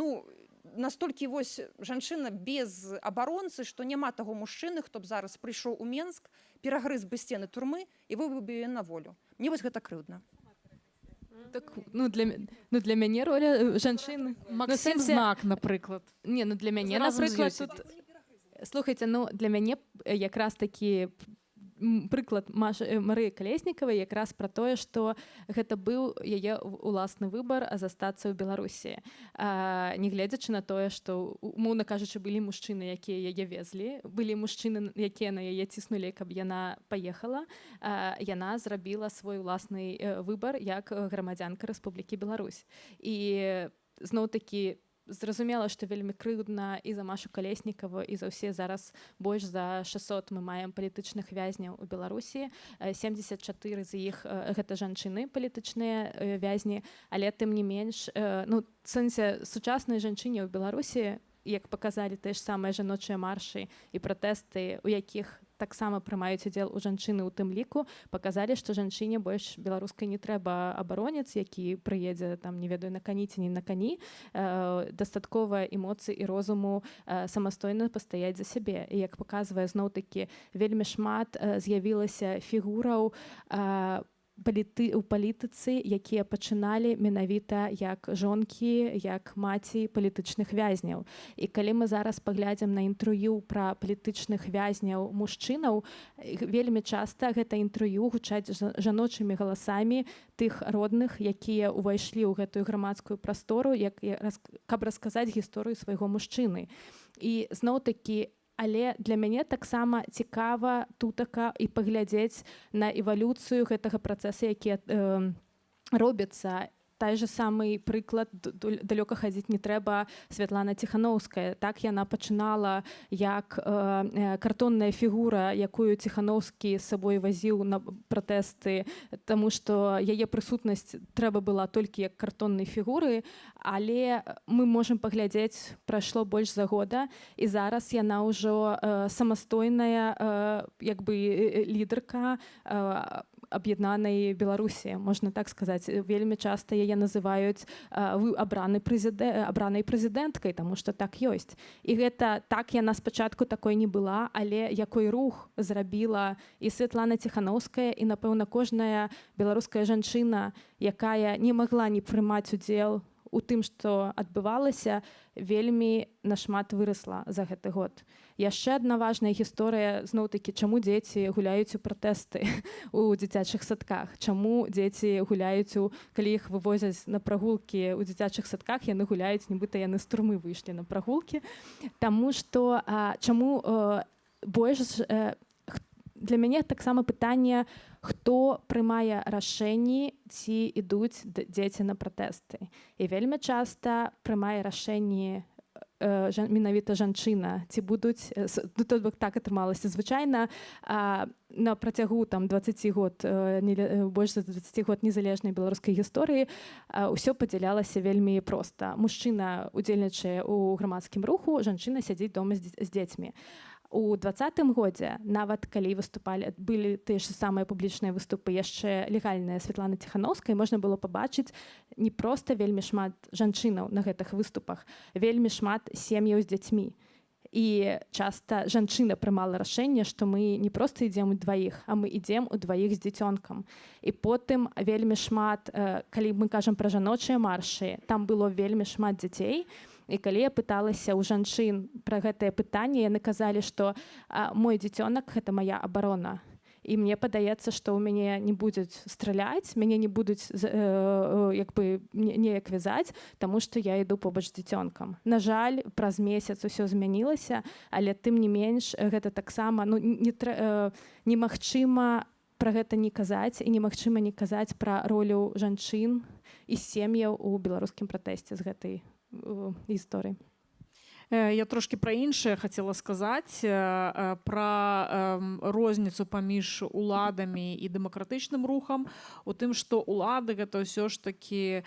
настолькі вось жанчына без абаронцы, што няма таго мужчыны, хто б зараз прыйшоў у Менск, перагрыз бы сцены турмы і вывеў бы на волю. Мне вось гэта крыўдна. Так, для мяне роля жанчыны. Максим Знак, напрыклад. Не, для мяне, Разам з напрыклад, Ёсі. тут... Слухайте, для мяне якраз такі прыклад Марыі Калеснікавай якраз пра тое, што гэта быў яе уласны выбар застацца ў Беларусі. Нягледзячы на тое, што, умоўна кажучы, былі мужчыны, якія яе везлі, былі мужчыны, якія на яе ціснулі, каб яна паехала, яна зрабіла свой уласны выбар як грамадзянка Рэспублікі Беларусь. І зноў-такі зразумела, што вельмі крыўдна і за Машу Калеснікаву, і за ўсе зараз больш за 600 мы маем палітычных вязняў у Беларусі. 74 з іх гэта жанчыны, палітычныя вязні, але тым не менш, в сэнсе сучаснай жанчыне ў Беларусі, як паказалі тыя ж самыя жаночыя маршы і пратэсты, у якіх таксама прымаюць удзел у жанчыны ў тым ліку, паказалі, што жанчыне больш беларускай не трэба абаронец, які прыедзе там, не ведаю, на кані ці не на кані, дастаткова эмоцый і розуму самастойна пастаяць за сябе. І як паказвае зноў-такі, вельмі шмат з'явілася фігураў у палітыцы, якія пачыналі менавіта як жонкі, як маці палітычных вязняў. І калі мы зараз паглядзім на інтэрв'ю пра палітычных вязняў мужчынаў, вельмі часта гэта інтэрв'ю гучаць жаночымі галасамі тых родных, якія ўвайшлі ў гэтую грамадскую прастору, каб расказаць гісторыю свайго мужчыны. І зноў-такі, але для мяне таксама цікава тутака і паглядзець на эвалюцыю гэтага працэса, які робіцца. Той же самый прыклад, далёка хадзіць не трэба, Святлана Ціханаўская. Так яна пачынала як картонная фігура, якую Ціханаўскі з сабой вазіў на пратэсты, таму што яе прысутнасць трэба была толькі як картоннай фігуры, але мы можам паглядзець, прайшло больш за года, і зараз яна ўжо самастойная лідарка аб'яднанай Беларусі, можна так сказаць. Вельмі часта яе называюць абранай прэзідэнткай, таму што так ёсць. І гэта так яна спачатку такой не была, але якой рух зрабіла і Святлана Ціханаўская, і, напэўна, кожная беларуская жанчына, якая не магла не прымаць удзел у тым, што адбывалася, вельмі нашмат вырасла за гэты год. Яшчэ адна важная гісторыя, зноў-такі, чаму дзеці гуляюць у пратэсты у дзіцячых садках, чаму дзеці гуляюць, калі іх вывозяць на прагулкі ў дзіцячых садках, яны гуляюць, нібыта яны з турмы выйшлі на прагулкі, таму што чаму больш... Для мяне таксама пытанне, хто прымае рашэнні, ці ідуць дзеці на пратэсты. І вельмі часта прымае рашэнні менавіта жанчына, ці будуць, так атрымалася звычайна, на працягу 20 год, больш за 20 год незалежнай беларускай гісторыі, ўсё падзялялася вельмі проста. Мужчына удзельнічае ў грамадскім руху, жанчына сядзіць дома з дзецьмі. У 2020 годзе, нават калі выступалі, былі тыя ж самыя публічныя выступы, яшчэ легальная Святлана Ціханаўская, можна было пабачыць не проста вельмі шмат жанчынаў на гэтых выступах, вельмі шмат сем'яў з дзяцьмі. І часта жанчына прымала рашэнне, што мы не проста ідзем удваіх, а мы ідзем удваіх з дзіцёнкам. І потым вельмі шмат, калі мы кажам пра жаночыя маршы, там было вельмі шмат дзяцей. І калі я пыталася ў жанчын пра гэтае пытанне, яны казалі, што мой дзіцёнак – гэта мая абарона. І мне падаецца, што ў мяне не будуць страляць, мяне не будуць неяк вязаць, таму што я іду побач з дзіцёнкам. На жаль, праз месяц усё змянілася, але тым не менш гэта таксама немагчыма пра гэта не казаць, і немагчыма не казаць пра ролю жанчын і сем'яў у беларускім пратэсце з гэтай гісторыі. Я трошки пра іншае хацела сказаць пра розніцу паміж уладамі і дэмакратычным рухам у тым, што улады гэта ўсё ж такі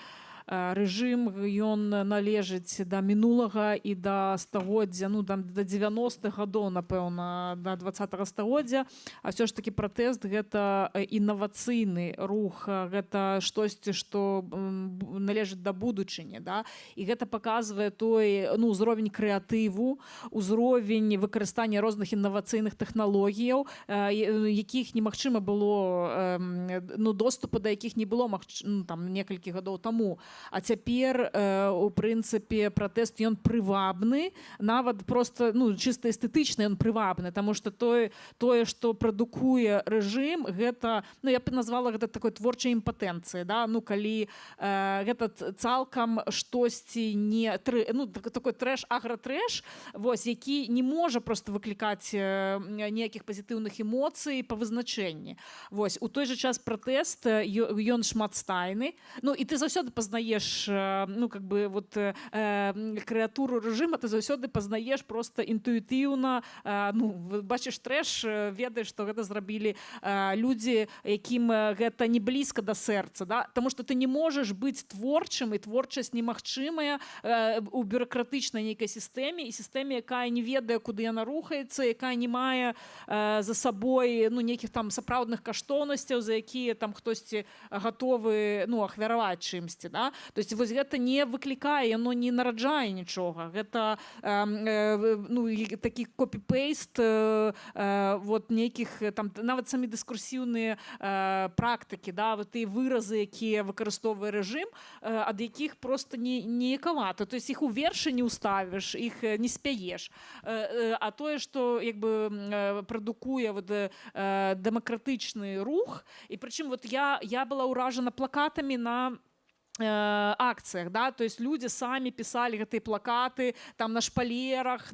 рэжым, ён належыць да мінулага і да стагоддзя, ну там да 90-х гадоў, напэўна, да 20-го стагоддзя, а ўсё ж такі пратэст гэта інавацыйны рух, гэта штосьці, што належыць да будучыні, да? І гэта паказвае той, ну, узровень крэатыву, узровень выкарыстання розных інавацыйных тэхналогіяў, якіх немагчыма было, ну, доступу да якіх не было ну, там некалькі гадоў таму. А цяпер у прынцыпе пратэст ён прывабны, нават просто ну чыста эстэтычны ён прывабны, таму што тое, што прадукуе рэжым, гэта ну я б назвала гэта такой творчай імпатэнцыяй, да? Ну калі гэта цалкам штосьці не ну такой трэш, агратрэш, вось які не можа просто выклікаць ніякіх пазітыўных эмоцый па вызначэнні. Вось у той жа час пратэст ён шматстайны, ну і ты заўсёды пазнаеш ну как бы вот крэатуру рэжыма ты заўсёды пазнаеш просто інтуітыўна, ну бачыш трэш, ведаеш, што гэта зрабілі людзі, якім гэта не блізка да сэрца, да? Таму што ты не можаш быць творчым, і творчасць немагчымая у бюракратычнай нейкай сістэме і сістэме, якая не ведае, куды яна рухаецца, якая не мае за сабой ну нейкіх там сапраўдных каштоўнасцяў, за якія там хтосьці гатовы ну ахвяраваць чымсьці, да? То есть вось гэта не выклікае, яно не нараджае нічога. Гэта ну, такі копі-пейст вот нейкіх там нават самі дыскурсіўныя практыкі, да, вот тыя выразы, якія выкарыстоўвае рэжым, ад якіх просто неякавата. То есть іх у вершы не ўставіш, іх не спяеш. А тое, што як бы прадукуе вот дэмакратычны рух, і прычым вот я была ўражана плакатамі на акцыях, да, то есть люди самі пісалі гэтыя плакаты там на шпалерах,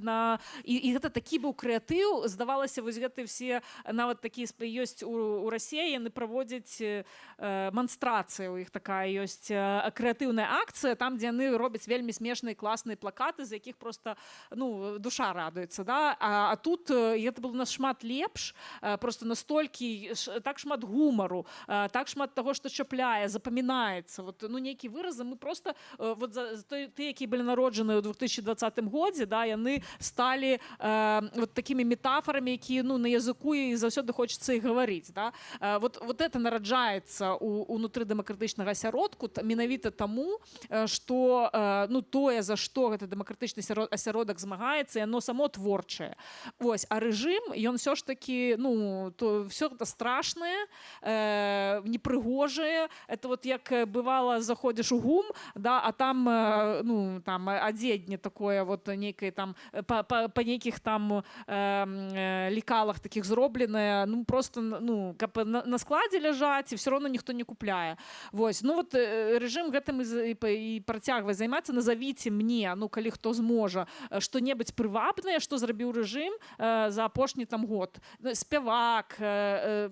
і гэта такі быў крэатыў, здавалася, вось гэты все нават такі ёсць у Расіі, яны праводзяць манстрацыі, у іх такая ёсць крэатыўная акцыя, там дзе яны робяць вельмі смешныя класныя плакаты, з якіх просто ну душа радуецца, да? А тут гэта было нас шмат лепш, просто настолькі так шмат гумару, так шмат таго, што чапляе, запамінаецца, вот ну нейкія выразы мы просто вот тыя, якія былі народжаны ў 2020 годзе, да, яны сталі вот такімі метафорамі, якія ну на языку і заўсёды хочацца і гаварыць, да. Вот это нараджаецца унутры дэмакратычнага асяродку менавіта таму, што ну тое, за што гэты дэмакратычны асяродак змагаецца, яно само творчае. Вось, а рэжым ён ўсё ж такі ну то все гэта страшнае, непрыгожае. Это вот як бывала заходзіш у ГУМ, да, а там ну там адзенне такое вот нейкае там па нейкіх там лекалах таких зробленае, ну просто ну каб на складзе ляжаць і все равно ніхто не купляе. Вось, ну вот рэжым гэтым і працягвае займацца. Назавіце мне, ну калі хто зможа, што-небудзь прывабнае, што зрабіў рэжым за апошні там год. Спявак,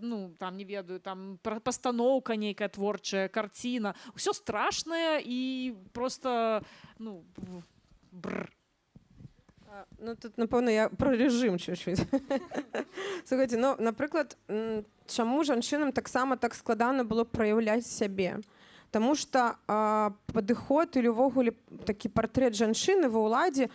ну там не ведаю, там пастаноўка нейкая творчая, карціна, ўсё страшнае і просто ну бррр. Ну тут напэўна я про рэжым чуть-чуть. Слухайте, ну напрыклад, чаму жанчынам таксама так складана было праяўляць сябе? Таму што падыход или ўвогуле такі партрэт жанчыны ва ўладзе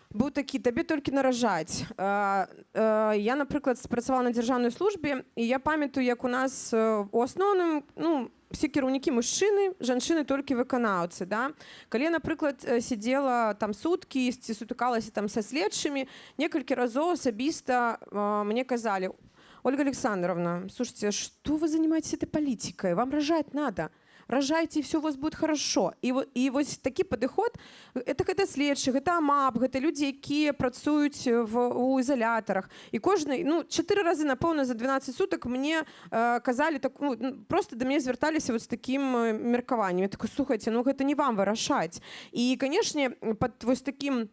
быў такі, табе толькі наражаць. Я, напрыклад, працавала на дзяржаўнай службе, і я памятаю, як у нас у асноўным ну все кіраўнікі мужчыны, жанчыны толькі выканаўцы, да? Калі я, напрыклад, сидзела там суткі ці сутыкалася там са следчымі, некалькі разоў асабіста мне казалі: Ольга Александровна, слушайте, что вы занимаетесь этой политикой? Вам рожать надо. Рожайте, и все у вас будет хорошо. И вот такі падыход, это следчы, гэта АМАП, гэта людзі, якія працуюць у ізалятарах. І кожны, ну, 4 разы, напэўна, за 12 сутак мне казалі, так, ну, просто да мяне звярталіся вот з такім меркаваннем. Я такой, слухайце, ну гэта не вам вырашаць. І, канешне, пад вось такім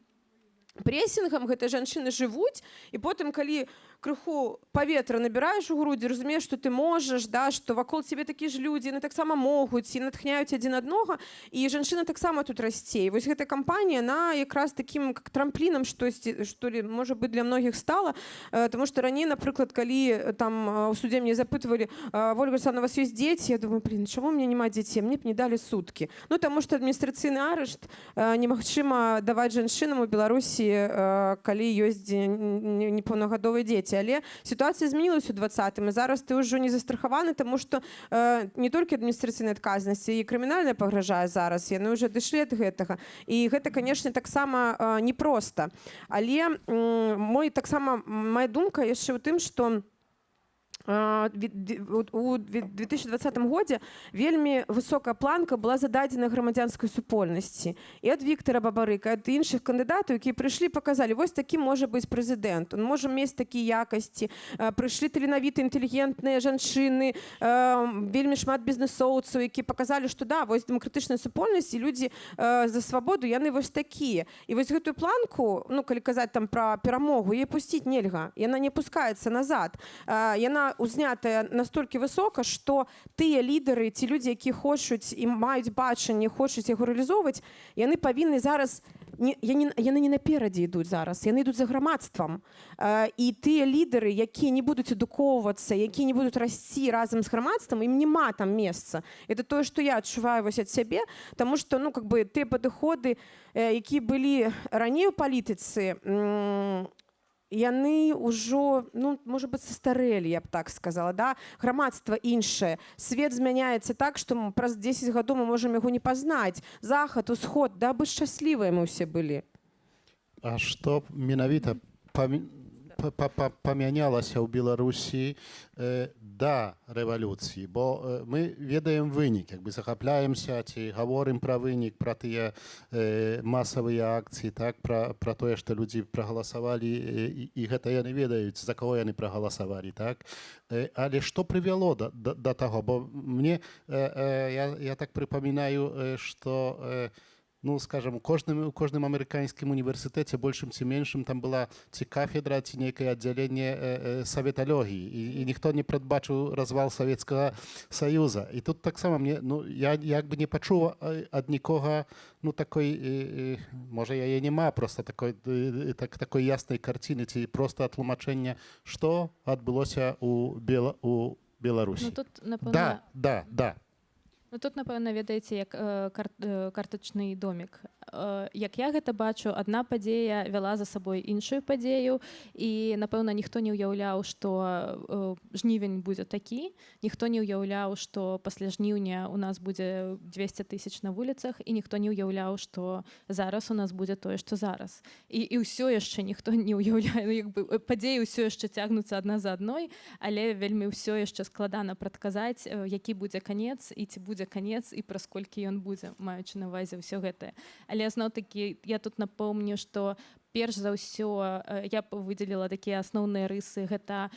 прессингам гэтыя жанчыны жывуць, і потым, калі крыху паветра набіраеш у грудзі, разумееш, што ты можаш, да, што вакол цябе такія ж людзі, яны таксама могуць і натхняюць адзін аднога, і жанчына таксама тут расце. І вось гэтая кампанія, она якраз такім как трамплінам штосьці, што ли, можа быць, для многіх стала, таму што раней, напрыклад, калі там у суде мне запытвалі: Ольга Александровна, у вас ёсць дзеці? Я думаю, блин, чаму у мяне няма дзяцей? Мне б не далі суткі. Ну, таму што адміністрацыйны арышт немагчыма даваць жанчынам у Беларусі, калі ёсць непаўнагадовыя дзеці. Але сітуацыя змянілася ў 20-м, і зараз ты ўжо не застрахаваны, таму што не толькі адміністрацыйная адказнасць, і крымінальная пагражае зараз, яны ўжо дышлі ад гэтага. І гэта, канешне, таксама непроста. Але моя думка яшчэ ў тым, што у 2020 годзе вельмі высокая планка была зададзена грамадзянскай супольнасці. І ад Віктара Бабарыка, ад іншых кандыдатаў, якія прыйшлі, паказалі, вось такі можа быць прэзідэнт. Он можа мець такія якасці. Прыйшлі таленавітыя, інтэлігентныя жанчыны, вельмі шмат бізнэсоўцаў, якія паказалі, што да, вось дэмакратычная супольнасць і людзі за свабоду, яны вось такія. І вось гэтую планку, ну, калі казаць там пра перамогу, яе пусціць нельга. Яна не пускаецца назад. Яна узнятая настолькі высока, што тыя лідары, ці людзі, якія хочуць і маюць бачанне, хочуць яго рэалізоўваць, яны павінны зараз, яны не наперадзе ідуць зараз, яны ідуць за грамадствам. І тыя лідары, якія не будуць адукоўвацца, якія не будуць расці разам з грамадствам, ім няма там месца. Это тое, што я адчуваю вось ад сябе, таму што, ну, как бы, тыя падыходы, якія былі раней у палітыцы, яны ўжо, ну, можа быць, састарэлі, я б так сказала, да? Грамадства іншае. Свет змяняецца так, што праз 10 гадоў мы можам яго не пазнаць. Захад, усход, да, быць шчаслівыя мы ўсе былі. А што менавіта памянялася ў Беларусі да рэвалюцыі, бо мы ведаем вынік, як бы захапляемся ці гаворым пра вынік, пра тыя масавыя акцыі, так, пра тое, што людзі прагаласавалі, і гэта яны ведаюць, за каго яны прагаласавалі, так. Але што прывяло да таго, бо мне, я так прыпамінаю, што, ну, скажем, у кожным амерыканскім універсітэце, большым ці меншым, там была ці кафедра, ці нейкае аддзяленне саветалогіі, і ніхто не прадбачыў развал Савецкага Саюза. І тут таксама мне, ну, я як бы не пачуў ад нікога, ну, такой, можа, яе няма, проста такой яснай карціны, ці проста тлумачэння, што адбылося у Беларусі. Ну, тут, напэўна... Да. Ну, тут, напэўна, ведаеце, як картачны домік. Як я гэта бачу, адна падзея вяла за сабой іншую падзею, і, напэўна, ніхто не ўяўляў, што жнівень будзе такі, ніхто не ўяўляў, што пасля жніўня у нас будзе 200 000 на вуліцах, і ніхто не ўяўляў, што зараз у нас будзе тое, што зараз. І ўсё яшчэ ніхто не ўяўляе, ну, як бы, падзеі ўсё яшчэ цягнуцца адна за адной, але вельмі ўсё яшчэ складана прадказаць, які будзе канец, і ці будзе канец, і праз колькі ён будзе, маючы на ўвазе ўсё гэтае. Але зноў-такі я тут напомню, што перш за ўсё я б выдзеліла такія асноўныя рысы. Гэта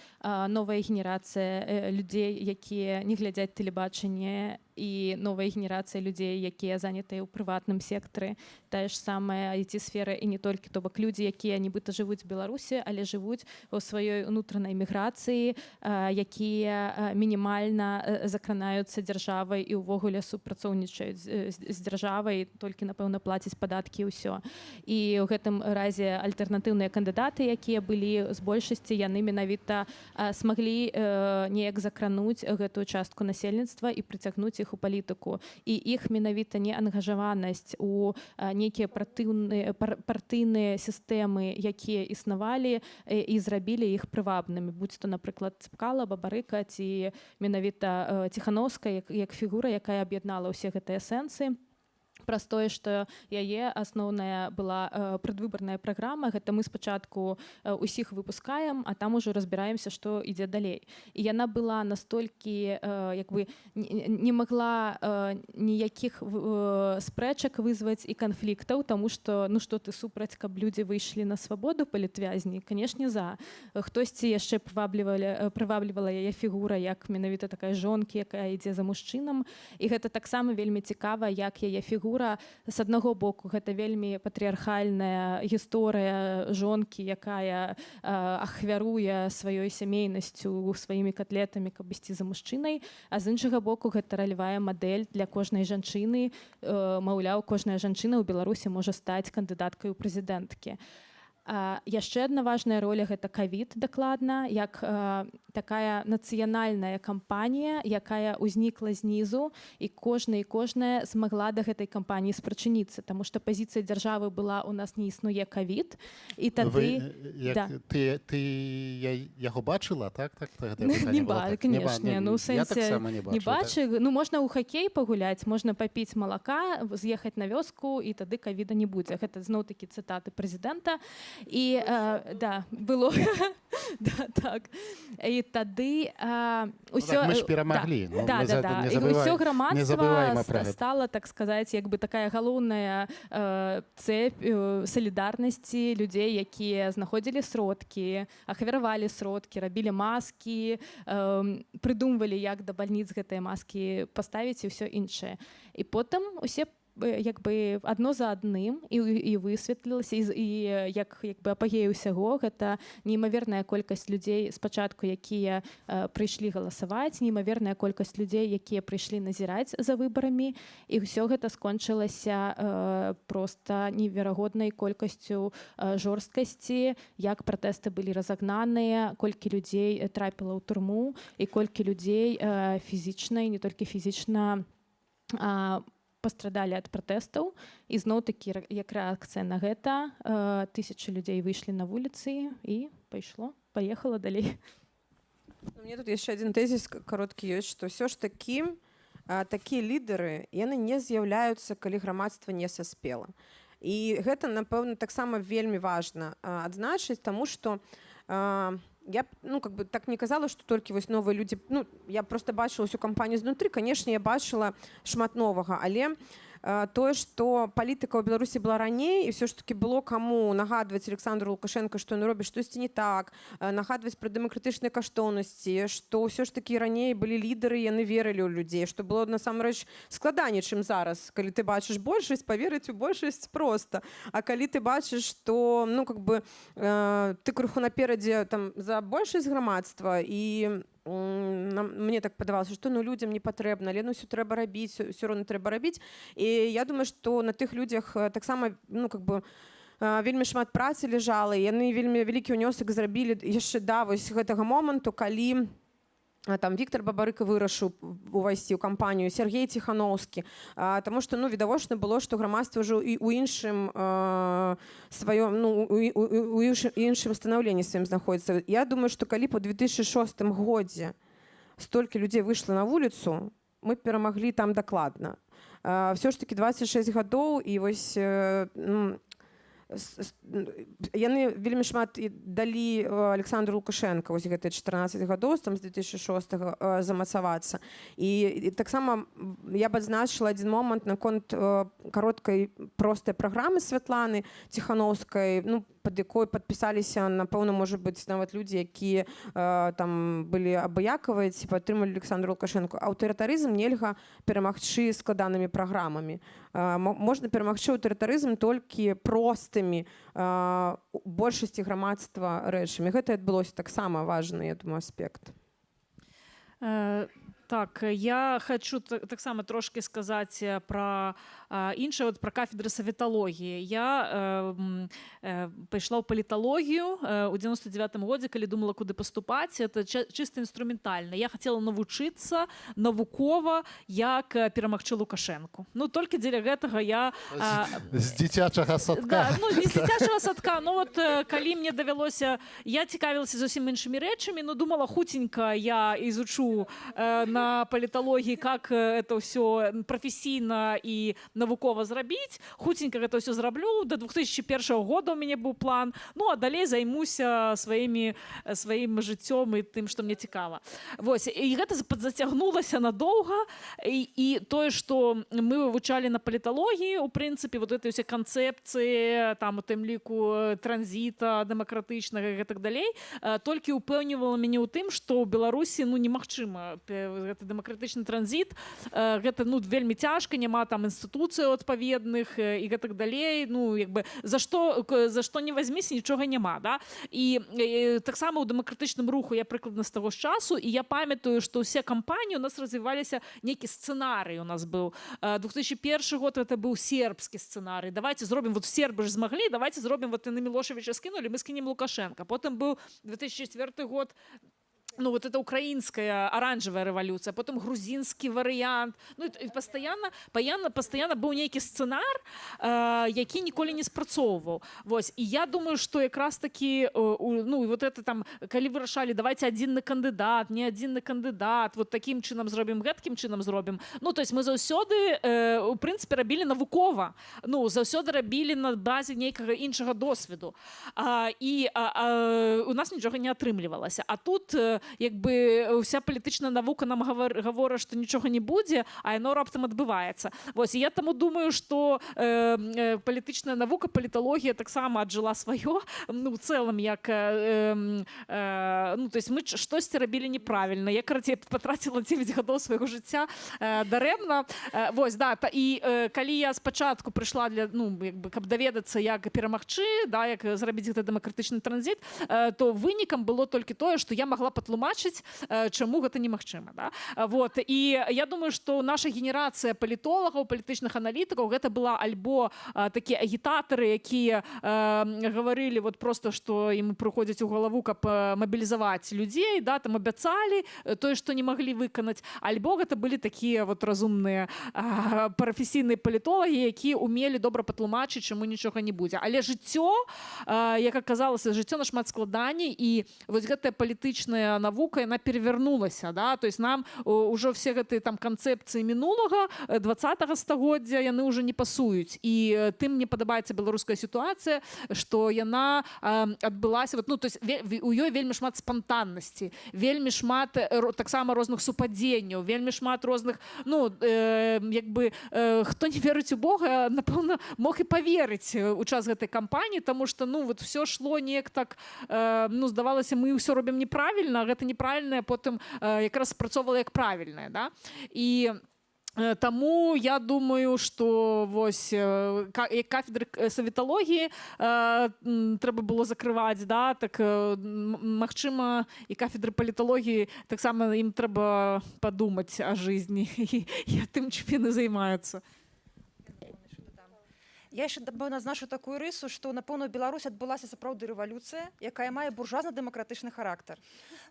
новая генерацыя людзей, якія не глядзяць тэлебачанне, і новая генерацыя людзей, якія занятыя ў прыватным сектары. Тая ж самая IT-сфера, і не толькі, то бок людзі, якія нібыта жывуць у Беларусі, але жывуць у сваёй унутранай міграцыі, якія мінімальна закранаюцца дзяржавай і ўвогуле супрацоўнічаюць з дзяржавай, толькі, напэўна, плацяць падаткі і ўсё. І ў гэтым разе альтэрнатыўныя кандыдаты, якія былі з большасці, яны менавіта смаглі неяк закрануць гэтую частку насельніцтва і прыцягнуць іх у палітыку. І іх менавіта неангажаванасць у нейкія партыйныя сістэмы, якія існавалі і зрабілі іх прывабнымі. Будь то, напрыклад, Цыпкала, Бабарыка ці менавіта Ціхановская, як фігура, якая аб'яднала ўсе гэтыя сэнсы. Праз тое, што яе асноўная была прадвыбарная праграма, гэта мы спачатку усіх выпускаем, а там ужо разбіраемся, што ідзе далей. І яна была настолькі, як бы, не магла ніякіх спрэчак вызваць і канфліктаў, таму што, ну, што ты супраць, каб людзі выйшлі на свабоду палітвязні? Канешне, за. Хтосьці яшчэ прываблівала яе фігура, як менавіта такая жонкі, якая ідзе за мужчынам. І гэта таксама вельмі цікава, як яе фігура культура з аднаго боку гэта вельмі патрыархальная гісторыя жонкі, якая ахвяруе сваёй сямейнасцю сваімі котлетамі, каб ісці за мужчынай, а з іншага боку гэта ралявая мадэль для кожнай жанчыны. Маўляў, кожная жанчына ў Беларусі можа стаць кандыдаткай у прэзідэнткі. Яшчэ адна важная роля гэта ковід дакладна, як такая нацыянальная кампанія, якая ўзнікла знізу, і кожная змагла да гэтай кампаніі спрачыніцца, таму што пазіцыя дзяржавы была у нас не існуе ковід, і тады ты яго бачыла, так? Не канешне, ну у сэнсе не бачу. Ну можна ў хакей пагуляць, можна папіць малака, з'ехаць на вёску, і тады ковіда не будзе. Гэта зноў-такі цытаты прэзідэнта. І да, было так. І тады ўсё мы ж перамаглі. Ўсё грамадства стала, так сказаць, як бы такая галоўная цэпь салідарнасці людзей, якія знаходзілі сродкі, ахвяравалі сродкі, рабілі маскі, прыдумвалі, як да бальніц гэтыя маскі паставіць і ўсё іншае. І потым усе як бы адно за адным і высветлілася, і як бы апагей усяго, гэта неймаверная колькасць людзей спачатку, якія прыйшлі галасаваць, неймаверная колькасць людзей, якія прыйшлі назіраць за выбарамі, і ўсё гэта скончылася проста неверагоднай колькасцю жорсткасці, як пратэсты былі разагнаныя, колькі людзей трапіла ў турму, і колькі людзей фізічна, і не толькі фізічна, пастрадалі ад пратэстаў. І зноў-такі, як рэакцыя на гэта, 1000 людзей выйшлі на вуліцы і паехала далей. Мне тут яшчэ адзін тэзіс кароткі ёсць, што ўсё ж такі такія лідары, яны не з'яўляюцца, калі грамадства не саспела. І гэта, напэўна, таксама вельмі важна адзначыць, таму што я так не казала, што толькі вось новыя людзі, я просто бачыла ўсю кампанію знутры, канешне, я бачыла шмат новага, але тое, што палітыка ў Беларусі была раней, і ўсё ж такі было каму нагадваць Александру Лукашенко, што ён робіць штосьці не так, нагадваць пра дэмакратычныя каштоўнасці, што ўсё ж такі раней былі лідары, яны верылі ў людзей, што было насамрэч складаней, чым зараз. Калі ты бачыш большасць, паверыць у большасць проста. А калі ты бачыш, што ты крыху наперадзе за большасць грамадства, і мне так падавалася, што людзям не патрэбна, але ўсё трэба рабіць, ўсё роўна трэба рабіць. І я думаю, што на тых людзях таксама вельмі шмат працы ляжала, і яны вельмі вялікі ўнёсак зрабілі яшчэ да вось гэтага моманту, калі Віктор Бабарыка вырашыў увайсці ў кампанію, Сергей Ціхановскі, таму што відавочна было, што грамадства ўжо і ў іншым станаўленні сваім знаходзіцца. Я думаю, што калі б у 2006 годзе столькі людзей выйшла на вуліцу, мы перамаглі там дакладна. Всё ж такі 26 гадоў, і вось яны вельмі шмат далі Александру Лукашенко, вось гэтыя 14 гадоў, з 2006 замацавацца. І таксама я б адзначыла адзін момант наконт кароткай простай праграмы Святланы Ціхановскай, пад якой падпісаліся, напэўна, можа быць, нават людзі, якія там былі абыякавыя ці падтрымалі Александру Лукашенко. Аўтарытарызм нельга перамагчы складанымі праграмамі. Можна перамагчы аўтарытарызм толькі простымі большасці грамадства рэчамі. Гэта адбылося таксама важны, я думаю, аспект. Так, я хочу таксама трошки сказаць пра іншае, пра кафедры саветалогіі. Я пайшла ў паліталогію ў 99-м годзе, калі думала, куды паступаць. Это чыста інструментальна. Я хацела навучыцца навукова, як перамагчы Лукашэнку. Толькі дзеля гэтага я... З дзіцячага садка. Не з дзіцячага садка. Калі мне давялося... Я цікавілася зусім іншымі рэчамі, думала, хуценька я изучу на паліталогіі, как это ўсё прафесійна і навукова зрабіць. Хуценька гэта ўсё зраблю. До 2001 года у мяне быў план. А далей займуся сваім жыццём і тым, што мне цікава. І гэта падзацягнулася надоўга. І тое, што мы вывучалі на паліталогіі, у прынцыпе, этой ўсе канцэпцыі, у тым ліку транзіта дэмакратычнага і гэтак далей, толькі ўпэўнівала мяне ў тым, што ў Беларусі немагчыма гэта дэмакратычны транзіт, гэта ну вельмі цяжка, няма там інстытуцыяў адпаведных і гэтак далей, ну як бы за што не вазьміся, нічога няма, да? І таксама ў дэмакратычным руху я прыкладна з таго ж часу, і я памятаю, што ўсе кампаніі у нас развіваліся, нейкі сцэнарый у нас быў. 2001 год это быў сербскі сцэнарый. Давайте зробім, вот сербы ж змаглі, давайте зробім, вот яны Мілошевіча скінулі, мы скінем Лукашенко. Потым быў 2004 год, ну вот это украинская оранжевая революция, потом грузинский вариант. Ну и постоянно был некий сценар, який ніколі не спрацоўваў. Вось. И я думаю, что якраз таки, ну и вот это там, калі вырашалі, давайте адзінны кандыдат, не адзінны кандыдат, вот таким чынам зробім, гэткім чынам зробім. Ну то есть мы заўсёды, у прынцыпе, рабілі навукова, ну заўсёды рабілі на базе нейкага іншага досведу. И у нас нічога не атрымлівалася. А тут як бы вся палітычная навука нам гаворыць, што нічога не будзе, а яно раптам адбываецца. Вось, і я таму думаю, што палітычная навука, паліталогія таксама аджыла сваё, ну, ў цэлым, як, ну, то есть мы штосьці рабілі неправільна. Я, карацей, патраціла 9 гадоў свайго жыцця дарэмна. Вось, да, і калі я спачатку прыйшла для, ну, як бы, каб даведацца, як перамагчы, да, як зрабіць гэты дэмакратычны транзіт, то вынікам было толькі тое, што я магла патлумачыць, чаму гэта немагчыма. Да? Вот. І я думаю, што наша генерацыя палітолагаў, палітычных аналітыкаў, гэта была альбо такія агітатары, якія гаварылі вот просто, што ім прыходзяць у галаву, каб мабілізаваць людзей, да, там абяцалі тое, што не маглі выканаць, альбо гэта былі такія вот разумныя прафесійныя палітолагі, якія умелі добра патлумачыць, чаму нічога не будзе. Але жыццё, як аказалася, жыццё нашмат складаней, і вось гэтая палітычная навука, яна перевернулася, да? То есть нам уже все гэтыя там канцэпцыі мінулага 20-го стагоддзя яны уже не пасуюць. І тым мне падабаецца беларуская сітуацыя, што яна адбылася, вот, ну, то есть у ёй вельмі шмат спантаннасці, вельмі шмат таксама розных супадзенняў, вельмі шмат розных, ну, як бы, хто не верыць у Бога, напэўна, мог і паверыць у час гэтай кампаніі, таму што, ну, вот все шло неяк так, ну, здавалася, мы ўсё робім неправільна, гэта неправільнае потым якраз спрацоўвала як правільнае, да? І таму я думаю, што вось кафедры саветалогіі трэба было закрываць, да? Так магчыма, і кафедры паліталогіі таксама ім трэба падумаць о жызні, і тым, чым яны займаюцца. Я яшчэ назначу такую рысу, што, напэўна, у Беларусі адбылася сапраўды рэвалюцыя, якая мае буржуазна-дэмакратычны характар.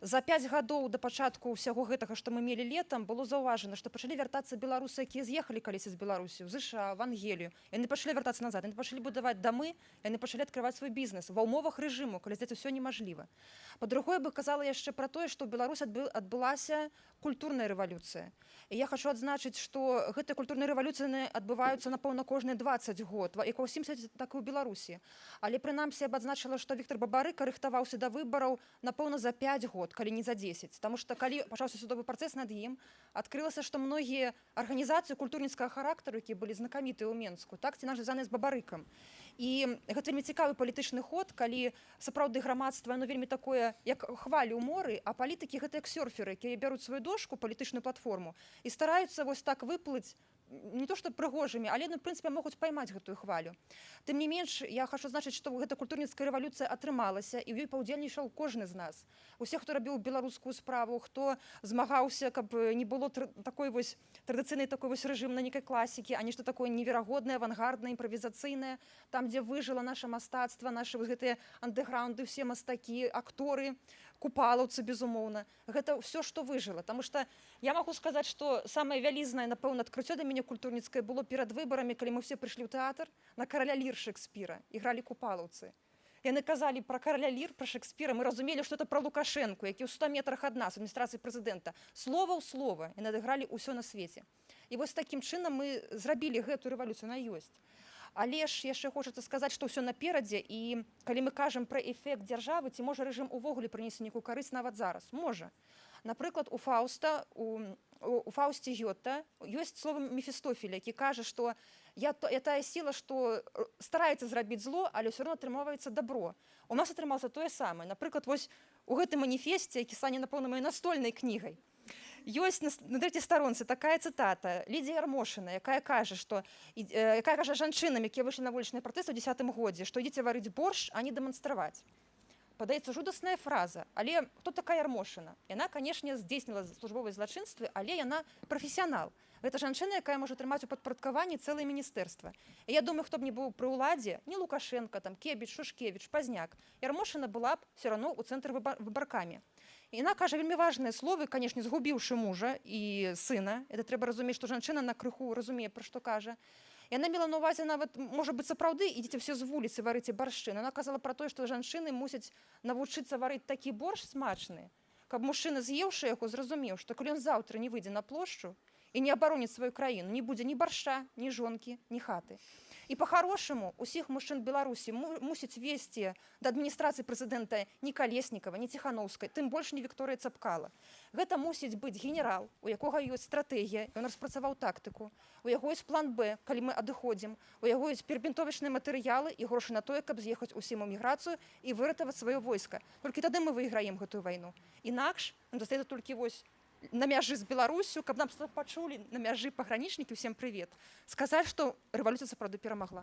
За 5 гадоў да пачатку ўсяго гэтага, што мы мелі летам, было заўважана, што пачалі вяртацца беларусы, якія з'ехалі калісьці з Беларусі, ў ЗША, в Ангелію. Яны пачалі вяртацца назад, яны пачалі будаваць дамы, яны пачалі адкрываць свой бізнес ва ўмовах рэжыму, калі здаецца, ўсё немажліва. Па-другое, бы казала яшчэ пра тое, што ў Беларусі адбылася культурная рэвалюцыя. І я хочу адзначыць, што гэтыя культурныя рэвалюцыі адбываюцца, напэўна, кожныя 20 год, як ва ўсім свеце, так і ў Беларусі. Але прынамсі я б адзначыла, што Віктор Бабарыка рыхтаваўся да выбараў, напэўна, за 5 год, калі не за 10. Таму што калі пачаўся судовы працэс над ім, адкрылася, што многія арганізацыі культурніцкага характару, якія былі знакамітыя ў Менску, так ці нават звязаныя з Бабарыкам. І гэта вельмі цікавы палітычны ход, калі сапраўды грамадства, яно вельмі такое, як хвалі ў моры, а палітыкі гэта як сёрферы, якія бяруць сваю дошку, палітычную платформу, і стараюцца вось так выплыць, не то што прыгожымі, але, ну, в прынцыпе, могуць паймаць гэтую хвалю. Тым не менш, я хочу значыць, што гэта культурніцкая рэвалюцыя атрымалася, і ў ёй паўдзельнічаў кожны з нас. Усе, хто рабіў беларускую справу, хто змагаўся, каб не было такой вось традыцыйнай такой вось рэжымнай нейкай класікі, а нешта такое неверагоднае, авангарднае, імправізацыйнае, там, дзе выжыла наша мастацтва, нашы вось гэтыя андэграунды, усе мастакі, акторы, купалаўцы, безумоўна. Гэта ўсё, што выжыла. Таму што я магу сказаць, што самае вялізнае, напэўна, адкрыццё для мяне культурніцкае было перад выбарамі, калі мы все прыйшлі ў тэатр на караля Лір Шекспіра, ігралі купалаўцы. Яны казалі пра караля Лір, пра Шекспіра, мы разумелі, што это пра Лукашэнку, які ў 100 метрах ад нас, адміністрацыі прэзідэнта. Слова ў слова, яны адыгралі ўсё на свеце. І вось такім чынам мы зрабілі гэтую рэвалюцыю, на ёсць. Але ж яшчэ хочацца сказаць, што ўсё наперадзе, і калі мы кажам пра эфект дзяржавы, ці можа рэжым увогуле прынесці нейкую карысць нават зараз? Можа. Напрыклад, у Фаусце Гёта ёсць слова Мефістофеля, які кажа, што я тая сіла, што стараецца зрабіць зло, але ўсё роўна атрымоўваецца добро. У нас атрымалася тое самае. Напрыклад, вось у гэтым маніфесце, які стане, напэўна, маёй настольнай кнігай, Ёсць на трэцяй старонцы такая цытата Лідзія Ярмошына, якая кажа, жанчынам, якія выйшлі на вулічныя пратэсты ў 10-м годзе, што ідзіце варыць боршч, а не дэманстраваць. Падаецца жудасная фраза, але хто такая Ярмошына? Яна, канешне, здзейсніла службовыя злачынствы, але яна прафесіянал. Гэта жанчына, якая можа трымаць у падпарадкаванні цэлае міністэрства. І я думаю, хто б не быў пры ўладзе, не Лукашенко, там, Кебіч, Шушкевіч, Пазняк, Ярмошына была б все равно ў цэнтры выбаркамі. І яна кажа вельмі важныя словы, канешне, згубіўшы мужа і сына. Это трэба разумець, што жанчына на крыху разумее, пра што кажа. Яна мела на ўвазе нават, можа быць, сапраўды, ідзіце все з вуліцы, варыце баршчы. Яна казала пра тое, што жанчыны мусяць навучыцца варыць такі борщ смачны, каб мужчына, з'еўшы яго, зразумеў, што калі ён заўтра не выйдзе на плошчу і не абароніць сваю краіну, не будзе ні баршча, ні жонкі, ні хаты. І па-харошаму усіх мужчын Беларусі мусіць весці да адміністрацыі прэзідэнта ні Калеснікава, ні Ціханаўскай, тым больш не Вікторыя Цапкала. Гэта мусіць быць генерал, у якога ёсць стратэгія, ён распрацаваў тактыку, у яго ёсць план Б, калі мы адыходзім, у яго ёсць перабінтовачныя матэрыялы і грошы на тое, каб з'ехаць усім у міграцыю і выратаваць сваё войска. Толькі тады мы выйграем гэтую вайну. Інакш нам застаецца толькі вось на мяжы з Беларусю, каб нам пачулі на мяжы пагранічнікі, усім прывет, сказаць, што рэвалюцыя сапраўды перамагла.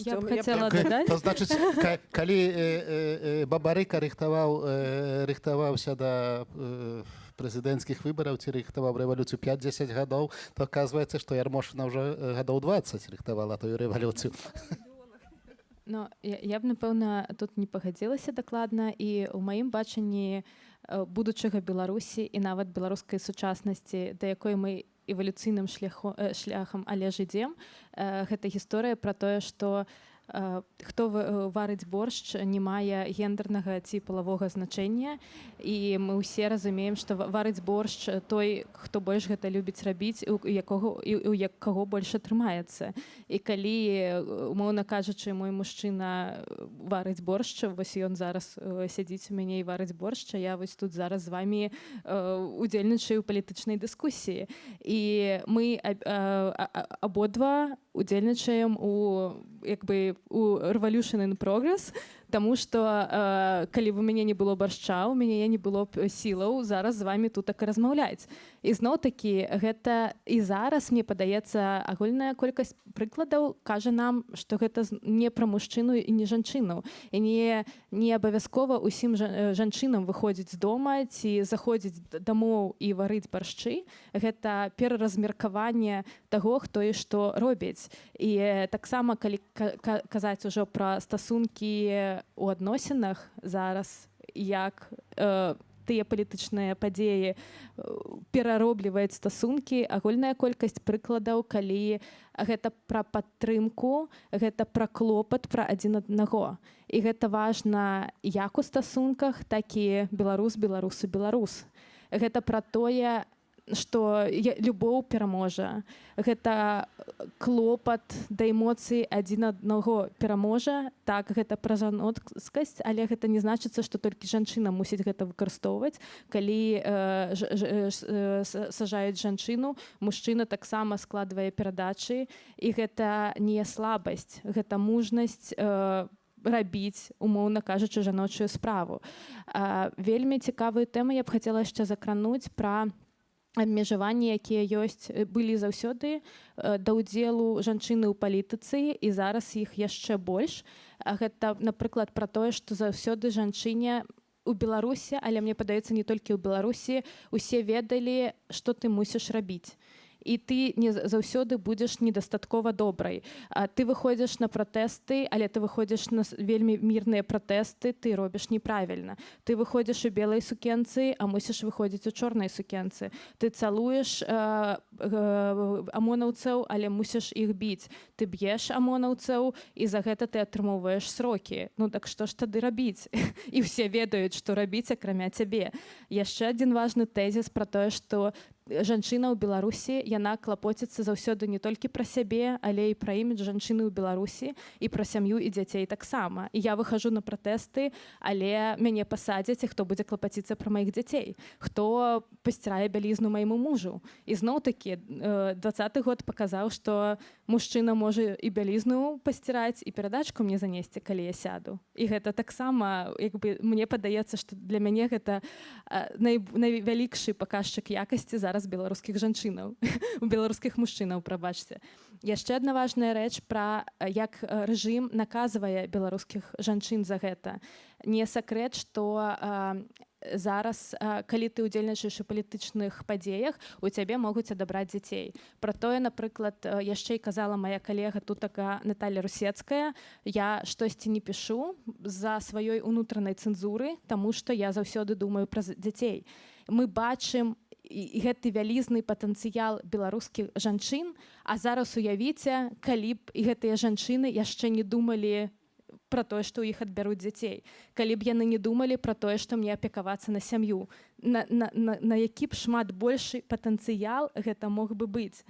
Я б хацела дадаць. То значыць, калі Бабарыка рыхтаваўся да прэзідэнцкіх выбараў ці рыхтаваў рэвалюцыю 5-10 гадоў, то аказваецца, што Ярмошына ўжо гадоў 20 рыхтавала тую рэвалюцыю. Ну, я б, напэўна, тут не пагадзілася дакладна, і ў маім бачанні будучага Беларусі і нават беларускай сучаснасці, да якой мы эвалюцыйным шляхам, але ж ідзем, гэта гісторыя пра тое, што хто варыць боршч, не мае гендернага ці палавога значэння, і мы ўсе разумеем, што варыць боршч той, хто больш гэта любіць рабіць, у каго больш атрымаецца. І калі, умоўна кажучы, мой мужчына варыць боршч, вось ён зараз сядзіць у мяне і варыць боршч, а я вось тут зараз з вамі удзельнічаю ў палітычнай дыскусіі. І мы абодва удзельнічаем у Revolution in Progress, таму што калі б у мяне не было баршча, у мяне не было б сілаў зараз з вамі тут так і размаўляць. І зноў-такі гэта і зараз, мне падаецца, агульная колькасць прыкладаў кажа нам, што гэта не пра мужчыну і не жанчыну. І не абавязкова усім жанчынам выходзіць з дома ці заходзіць дамоў і варыць баршчы. Гэта пераразмеркаванне таго, хто і што робіць. І таксама, калі казаць ужо пра стасункі у адносінах зараз, як тыя палітычныя падзеі пераробліваюць стасункі, агульная колькасць прыкладаў, калі гэта пра падтрымку, гэта пра клопат пра адзін аднаго. І гэта важна як у стасунках, так і беларус, беларусу, беларус. Гэта пра тое, што любоў пераможа. Гэта клопат да эмоцый адзін аднаго пераможа. Так, гэта пра жаноцкасць, але гэта не значыцца, што толькі жанчына мусіць гэта выкарыстоўваць. Калі сажаюць жанчыну, мужчына таксама складвае перадачы, і гэта не слабасць, гэта мужнасць рабіць, умоўна кажучы, жаночую справу. Вельмі цікавую тэму я б хацела яшчэ закрануць пра абмежаванні, якія былі заўсёды да ўдзелу жанчыны ў палітыцы, і зараз іх яшчэ больш. Гэта, напрыклад, пра тое, што заўсёды жанчыне у Беларусі, але мне падаецца, не толькі ў Беларусі, усе ведалі, што ты мусіш рабіць. І ты не заўсёды будзеш недастаткова добрай. Ты выходзіш на пратэсты, але ты выходзіш на вельмі мірныя пратэсты, ты робіш неправільна. Ты выходзіш у белай сукенцы, а мусіш выходзіць у чорнай сукенцы. Ты цалуеш амонаўцаў, але мусіш іх біць. Ты б'еш амонаўцаў, і за гэта ты атрымоўваеш срокі. Ну так што ж тады рабіць? І ўсе ведаюць, што рабіць, акрамя цябе. Яшчэ адзін важны тэзіс пра тое, што жанчына ў Беларусі, яна клапоціцца заўсёды не толькі пра сябе, але і пра імідж жанчыны ў Беларусі, і пра сям'ю і дзяцей таксама. І я выхажу на пратэсты, але мяне пасадзяць, і хто будзе клапаціцца пра маіх дзяцей? Хто пасцірае бялізну майму мужу? І зноў-такі 20-й год паказаў, што мужчына можа і бялізну пасціраць, і перадачку мне занесці, калі я сяду. І гэта таксама, мне падаецца, што для мяне гэта найвялікшы паказчык якасці зараз зараз беларускіх жанчынаў у беларускіх мужчынаў, прабачце. Яшчэ адна важная рэч пра як рэжым наказвае беларускіх жанчын за гэта. Не сакрэт, што зараз, калі ты ўдзельнічаеш у палітычных падзеях, у цябе могуць адабраць дзяцей. Пра тое, напрыклад, яшчэ і казала мая калега тутака Наталья Русецкая, я штосьці не пішу з-за сваёй унутранай цэнзуры, таму што я заўсёды думаю пра дзяцей. Мы бачым гэты вялізны патэнцыял беларускіх жанчын, а зараз уявіце, калі б гэтыя жанчыны яшчэ не думалі пра тое, што ў іх адбяруць дзяцей. Калі б яны не думалі пра тое, што мне апекавацца на сям'ю. На які б шмат большы патэнцыял гэта мог бы быць.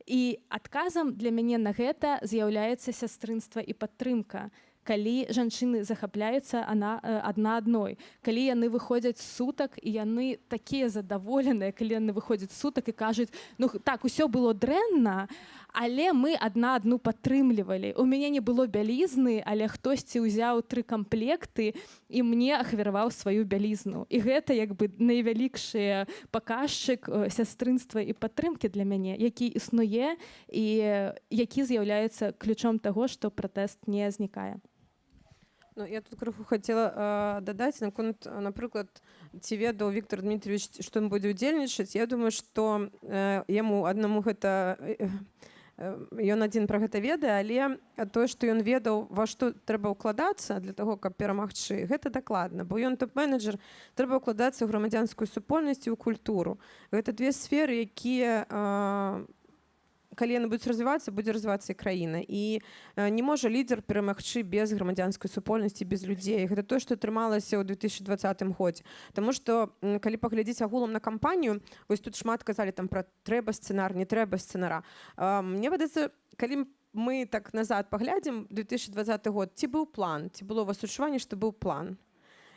І адказам для мяне на гэта з'яўляецца сястрынства і падтрымка. Калі жанчыны захапляюцца адна адной, калі яны выходзяць з сутак і яны такія задаволеныя, калі яны выходзяць з сутак і кажуць, ну так, усё было дрэнна, але мы адна адну падтрымлівалі. У мяне не было бялізны, але хтосьці ўзяў 3 камплекты і мне ахвяраваў сваю бялізну. І гэта як бы найвялікшы паказчык сястрынства і падтрымкі для мяне, які існуе і які з'яўляецца ключом таго, што пратэст не знікае. Ну, я тут крыху хацела дадаць наконт, напрыклад, ці ведаў Віктор Дмітриевич, што ён будзе ўдзельнічаць. Я думаю, што яму аднаму гэта ён адзін пра гэта ведае, але тое, што ён ведаў, ва што трэба ўкладацца для таго, каб перамагчы, гэта дакладна, бо ён топ-менеджер, трэба ўкладацца ў грамадзянскую супольнасць і ў культуру. Гэта 2 сферы, якія калі яны будуць развівацца, будзе развівацца і краіна. І не можа лідер перамагчы без грамадзянскай супольнасці, без людзей. Гэта тое, што атрымалася ў 2020 годзе. Таму што, калі паглядзець агулам на кампанію, вось тут шмат казалі там пра трэба сцэнар, не трэба сцэнара. Мне падаецца, калі мы так назад паглядзім, 2020 год, ці быў план, ці было у вас адчуванне, што быў план?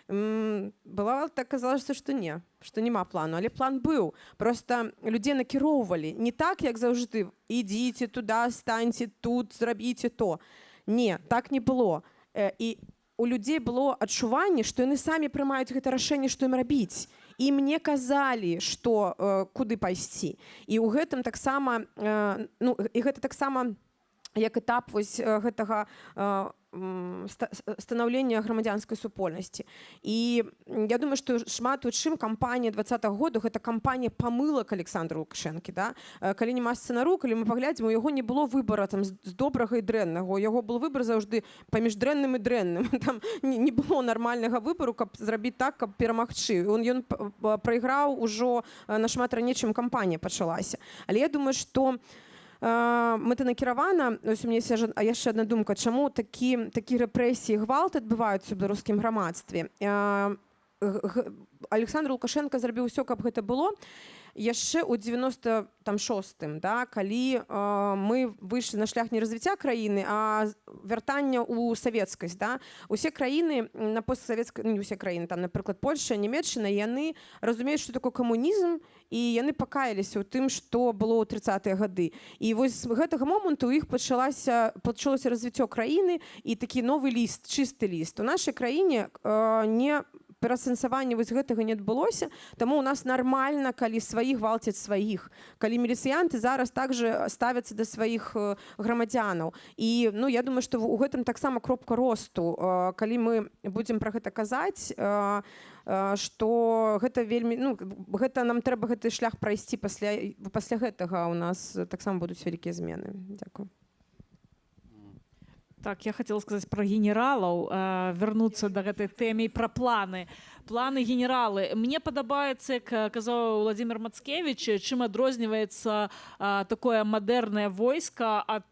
Бывало так, казалася, што не, што няма плану, але план быў. Просто людзей накіроўвалі не так, як заўжды, ідзіце туды, станьце тут, зрабіце то. Не, так не было. І у людзей было адчуванне, што яны самі прымаюць гэта рашэнне, што ім рабіць. І мне казалі, што куды пайсці. І ў гэтым таксама, і гэта таксама як этап вось гэтага станаўлення грамадзянскай супольнасці. І я думаю, што шмат у чым кампанія 2020 году гэта кампанія памылак Александра Лукашэнкі. Да? Калі няма сцэнару, калі мы паглядзім, у яго не было выбара там, з добрага і дрэннага. У яго был выбар заўжды паміж дрэнным і дрэнным. Там не было нармальнага выбару, каб зрабіць так, каб перамагчы. Ён прайграў ужо нашмат раней, чым кампанія пачалася. Але я думаю, што мэтанакіравана, ось у мяне яшчэ адна думка, чаму такі рэпрэсіі, гвалт адбываюцца ў беларускім грамадстве. Александр Лукашенко зрабіў усё, каб гэта было. Яшчэ ў 96-м, да, калі мы выйшлі на шлях не развіцця краіны, а вяртання ў савецкасць. Да. Усе краіны на постсавецкай, не усе краіны, там, напрыклад, Польша, Нямецчына, яны разумеюць, што такое камунізм, і яны пакаяліся ў тым, што было ў 30-е гады. І вось з гэтага моманту ў іх пачалося развіццё краіны і такі новы ліст, чысты ліст. У нашай краіне не перасэнсавання вось гэтага не адбылося, таму у нас нармальна, калі сваіх гвалцяць сваіх, калі міліцыянты зараз также ставяцца да сваіх грамадзянаў. І я думаю, што ў гэтым таксама кропка росту. Калі мы будзем пра гэта казаць, што гэта вельмі, гэта нам трэба гэты шлях прайсці пасля гэтага у нас таксама будуць вялікія змены. Дзякую. Так, я хотела сказать про генералов, вернуться до этой темы про планы. Планы генералы. Мне падабаецца, як казаў Владимир Мацкевич, чым адрозніваецца такое мадэрнае войска ад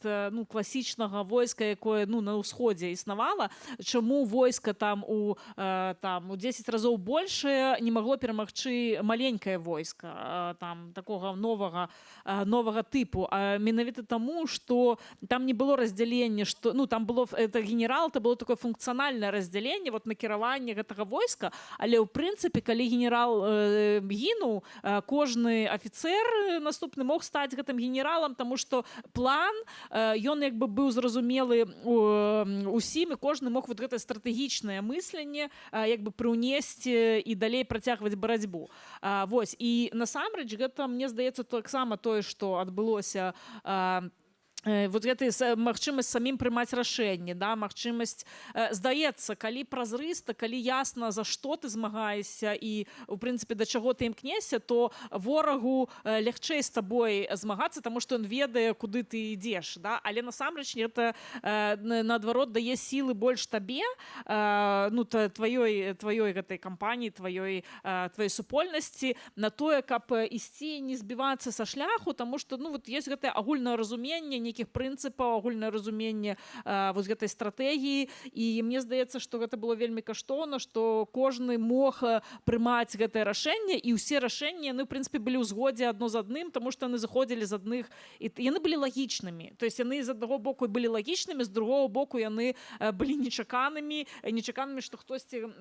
класічнага войска, якое на ўсходзе існавала. Чаму войска там у 10 разоў большае не магло перамагчы маленькае войска там такога новага тыпу. Менавіта таму, што там не было раздзялення, што там было это генерал, это было такое функцыянальнае раздзяленне, накіраванне гэтага войска, але ў прынцыпе калі генерал гінуў, кожны афіцэр наступны мог стаць гэтым генералам, таму што план ён як бы быў зразумелы усім і кожны мог вот гэта стратэгічнае мысленне як бы прыўнесці і далей працягваць барацьбу. Вось і насамрэч гэта мне здаецца таксама тое, што адбылося вот гэта магчымасць самім прымаць рашэнне, да, магчымасць, здаецца, калі празрыста, калі ясна, за што ты змагаешся і, у прынцыпе, да чаго ты імкнешся, то ворагу лягчэй з табой змагацца, таму што ён ведае, куды ты ідзеш, да? Але насамрэч гэта, наадварот, дае сілы больш табе, ну, тваёй гэтай кампаніі, тваёй супольнасці на тое, каб ісці не збівацца са шляху, таму што, ну, вот ёсць гэтае агульнае разуменне, нейкіх прынцыпаў, агульнае разуменне вось гэтай стратэгіі, і мне здаецца, што гэта было вельмі каштоўна, што кожны мог прымаць гэтае рашэнне, і ўсе рашэнні, яны, в прынцыпе, былі ў згодзе адно з адным, таму што яны заходзілі з адных, і яны былі лагічнымі. То есть яны з аднаго боку былі лагічнымі, з другого боку яны былі нечаканымі, што хтосьці,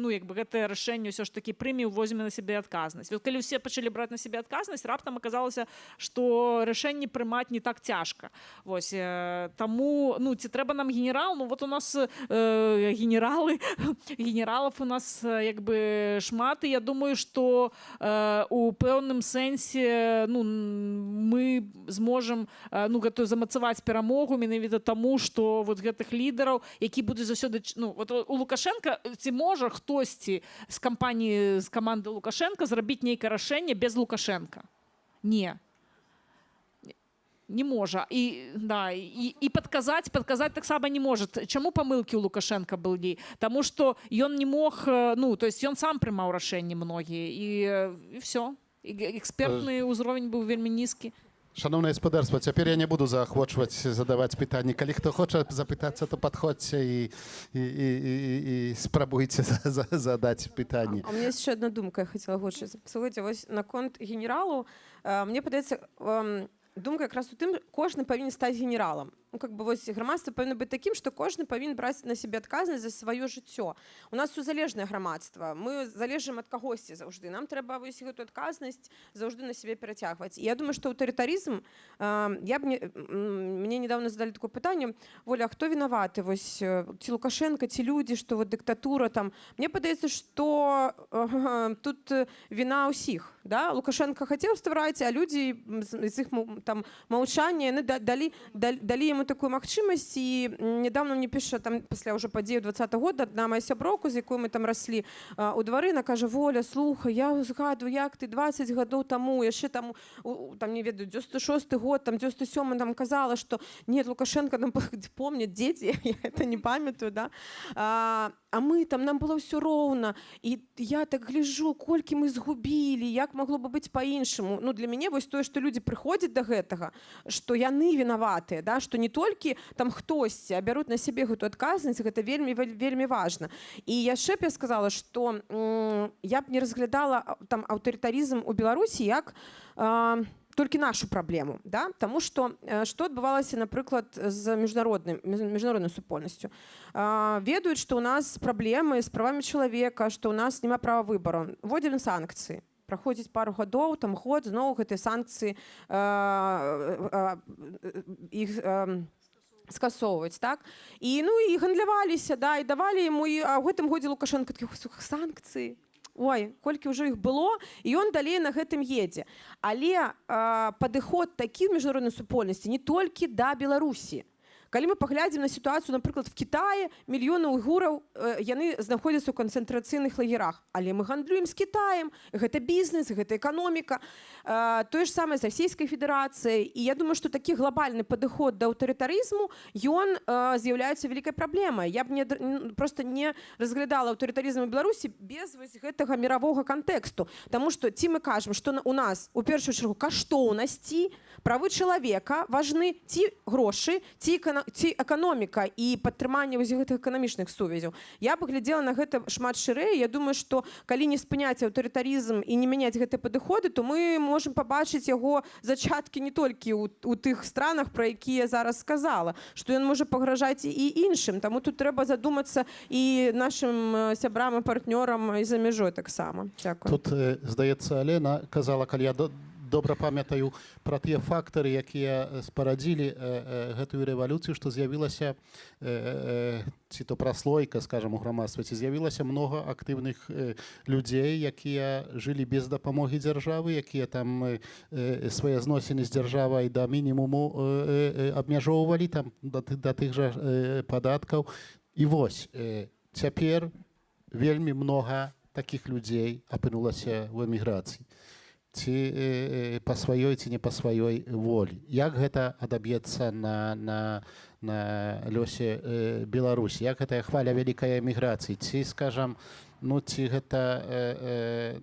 ну, як бы гэтае рашэнне ўсё ж такі прыме і возьме на сябе адказнасць. Вот калі ўсе пачалі браць на сябе адказнасць, раптам аказалася, што рашэнне прымаць не так цяжка. Вось, таму, ну, ці трэба нам генерал? Ну, вот у нас генералов у нас як бы шмат, і я думаю, што у пэўным сэнсе, ну, мы зможам, ну, гэтую замацаваць перамогу менавіта таму, што вот гэтых лідараў, які будуць заўсёды, ну, вот у Лукашенка, ці можа хтосьці з кампаніі, з каманды Лукашенка зрабіць нейкае рашэнне без Лукашенка? Не. Не можа. І, да, і падказаць таксама не можа. Чаму памылкі ў Лукашенка былі? Таму што ён не мог, ну, то есть ён сам прымаў рашэнні многія, і все. Экспертны ўзровень быў вельмі нізкі. Шановне господарство, цяпер я не буду заахвочваць задаваць пытанні. Калі хто хоча запытацца, то падходзьце і спрабуйце задаць пытанні. У меня есть еще одна думка, я хотела больше. Слухайте, вось наконт генералу, мне падаецца, думка якраз у тым, кожны павінен стаць генералам. Ну, как бы, вось, грамадства павінна быць такім, што кожны павінен браць на сябе адказнасць за сваё жыццё. У нас сузалежнае грамадства, мы залежым ад кагосьці заўжды. Нам трэба вось гэтую адказнасць заўжды на сябе перацягваць. І я думаю, што аўтарытарызм, мне недавно задалі такое пытанне: Воля, а хто вінаваты? Вось, ці Лукашенко, ці людзі, што вот дыктатура там. Мне падаецца, што тут віна ўсіх. Да? Лукашенко хацеў ствараць, а людзі з іх там маўчання, яны далі яму такую магчымасць. І недавно мне піша там пасля ўжо падзею 20-го года адна моя сяброўка, з якой мы там раслі у двары, она кажа: Воля, слухай, я згадваю, як ты 20 гадоў таму, яшчэ там не ведаю, 96-й год, там 97-й там казала, што нет, Лукашенко нам помняць дзеці, я это не памятаю, да? А мы там, нам было ўсё роўна, і я так гляжу, колькі мы згубілі, як магло бы быць па-іншаму. Ну, для мяне вось тое, што людзі прыходзяць да гэтага, што яны вінаватыя, да? Што не толькі там хтосьці, а бяруць на сябе гэтую адказнасць, гэта вельмі, вельмі важна. І яшчэ б я сказала, што я б не разглядала там аўтарытарызм у Беларусі як толькі нашу праблему, да? Таму што адбывалася, напрыклад, з міжнароднай супольнасцю. Ведаюць, што ў нас праблемы з правамі чалавека, што ў нас няма права выбару. Вводзім санкцыі. Праходзіць пару гадоў, там год, зноў гэтыя санкцыі іх скасоўваць, так? І, ну, і гандляваліся, да, і давалі яму, а ў гэтым годзе Лукашенко такіх санкцыі. Ой, колькі ўжо іх было, і ён далей на гэтым едзе. Але падыход такі ў міжнароднай супольнасці не толькі да Беларусі. Калі мы паглядзім на сітуацыю, напрыклад, в Кітаі, мільёны уйгураў, яны знаходзяцца ў канцэнтрацыйных лагерах. Але мы гандлюем з Кітаем, гэта бізнес, гэта эканоміка. Тое ж самае з Расійскай Федэрацыяй. І я думаю, што такі глобальны падыход да аўтарытарызму, ён з'яўляецца вялікай праблемай. Я б проста не разглядала аўтарытарызм у Беларусі без вось гэтага міравога кантэксту. Таму што ці мы кажам, што у нас, у першую чаргу, каштоўнасці, правы чалавека важны, ці грошы, ці эканоміка, ці эканоміка і падтрыманне вось гэтых эканамічных сувязяў. Я бы глядзела на гэта шмат шырэй. Я думаю, што калі не спыняць аўтарытарызм і не мяняць гэтыя падыходы, то мы можам пабачыць яго зачаткі не толькі ў тых странах, пра якія я зараз сказала, што ён можа пагражаць і іншым. Таму тут трэба задумацца і нашым сябрам і партнёрам і за мяжой таксама. Дзякую. Тут, здаецца, Алена казала, калі я добра памятаю пра тыя фактары, якія спарадзілі гэтую рэвалюцыю, што з'явілася ці то праслойка, скажам, у грамадстве, ці з'явілася многа актыўных людзей, якія жылі без дапамогі дзяржавы, якія там свае зносіны з дзяржавай да мінімуму абмяжоўвалі там да тых жа падаткаў. І вось цяпер вельмі многа такіх людзей апынулася ў эміграцыі. Ці па сваёй, ці не па сваёй волі. Як гэта адаб'ецца на лёсе Беларусі? Як гэтая хваля вялікай эміграцыі? Ці, скажам, ці гэта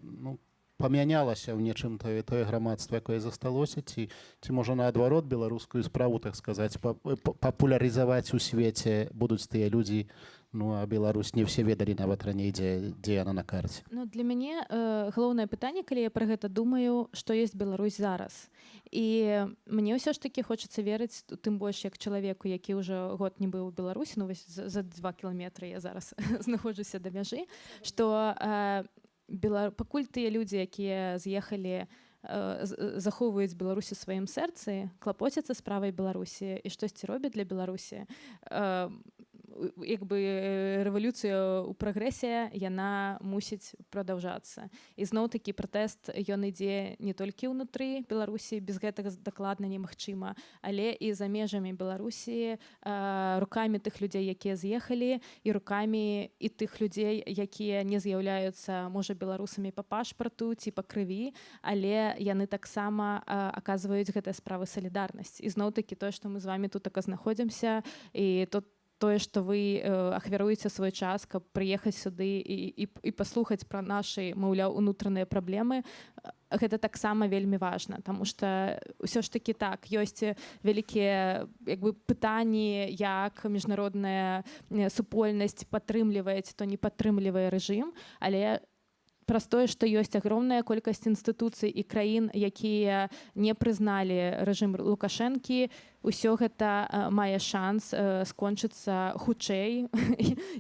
памянялася ў нечым тое грамадства, якое засталося, ці можа наадварот беларускую справу, так сказаць, папулярызаваць у свеце будуць тыя людзі, а Беларусь не ўсе ведалі нават раней, дзе яна на карце. Для мяне галоўнае пытанне, калі я пра гэта думаю, што ёсць Беларусь зараз. І мне ўсё ж такі хочацца верыць, тым больш як чалавеку, які ўжо год не быў у Беларусі, за 2 кіламетры я зараз знаходжуся да мяжы, што пакуль тыя людзі, якія з'ехалі, захоўваюць Беларусь у сваім сэрцы, клапоцяцца справай Беларусі і штосьці робяць для Беларусі, як бы рэвалюцыя ў прагрэсе, яна мусіць прадаўжацца. І зноў-такі пратэст, ён ідзе не толькі ўнутры Беларусі, без гэтага дакладна немагчыма, але і за межамі Беларусі, рукамі тых людзей, якія з'ехалі, і рукамі і тых людзей, якія не з'яўляюцца, можа, беларусамі па пашпарту ці па крыві, але яны таксама аказваюць гэтыя справы салідарнасць. І зноў-такі тое, што мы з вамі тут знаходзімся, і тое, што вы ахвяруеце свой час, каб прыехаць сюды і паслухаць пра нашы, маўляў, унутраныя праблемы, гэта таксама вельмі важна, таму што ўсё ж такі так, ёсць вялікія пытанні, як міжнародная супольнасць падтрымлівае ці то не падтрымлівае рэжым, але праз тое, што ёсць агромная колькасць інстытуцый і краін, якія не прызналі рэжым Лукашэнкі, усё гэта мае шанс скончыцца хутчэй,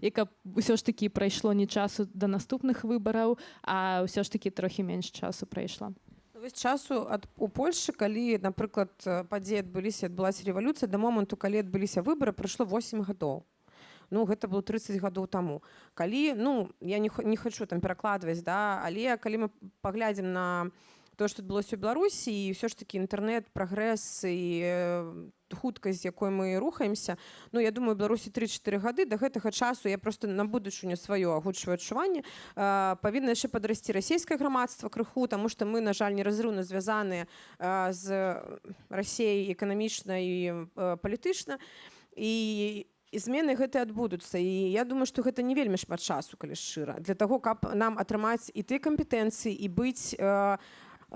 і каб усё ж такі прайшло не часу да наступных выбараў, а ўсё ж такі трохі менш часу прайшла. Вось часу у Польшчы, калі, напрыклад, падзеі адбылася рэвалюцыя, да моманту, калі адбыліся выбары, прайшло 8 гадоў. Гэта было 30 гадоў таму. Калі, я не хачу там перакладваць, але калі мы паглядзім на тое, што адбылося ў Беларусі, і ўсё ж такі інтэрнэт, прагрэс і хуткасць, з якой мы рухаемся, я думаю, Беларусі 3-4 гады, да гэтага часу я проста на будучыню сваё агучваю адчуванне, павінна яшчэ падрасці расійскае грамадства крыху, таму што мы, на жаль, неразрыўна звязаныя з Расіяй эканамічна і палітычна, і змены гэтыя адбудуцца. І я думаю, што гэта не вельмі шмат часу, калі шчыра, для таго, каб нам атрымаць і тыя кампетэнцыі, і быць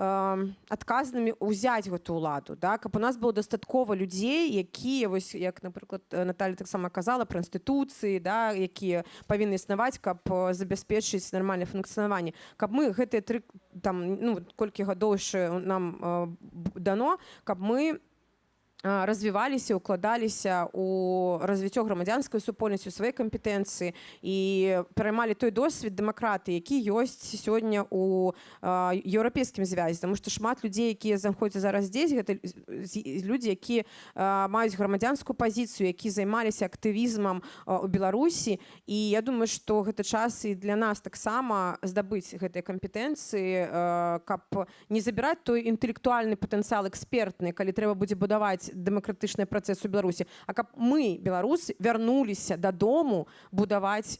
адказнымі ўзяць гэту ўладу, каб у нас было дастаткова людзей, якія, вось як, напрыклад, Наталя таксама казала пра інстытуцыі, якія павінны існаваць, каб забяспечыць нармальнае функцыянаванне. Каб мы гэтыя колькі гадоў яшчэ нам дано, каб мы развіваліся, укладаліся у развіццё грамадзянскай супольнасці, у свае кампетэнцыі і пераймалі той досвед дэмакратыі, які ёсць сёння у еўрапейскім звязі. Таму што шмат людзей, якія знаходзяцца зараз здесь, гэта людзі, якія маюць грамадзянскую пазіцыю, якія займаліся актывізмам у Беларусі. І я думаю, што гэта час і для нас таксама здабыць гэтыя кампетэнцыі, каб не забіраць той інтэлектуальны патэнцыял экспертны, калі трэба будзе будаваць дэмакратычны працэс у Беларусі, а каб мы, беларусы, вярнуліся дадому будаваць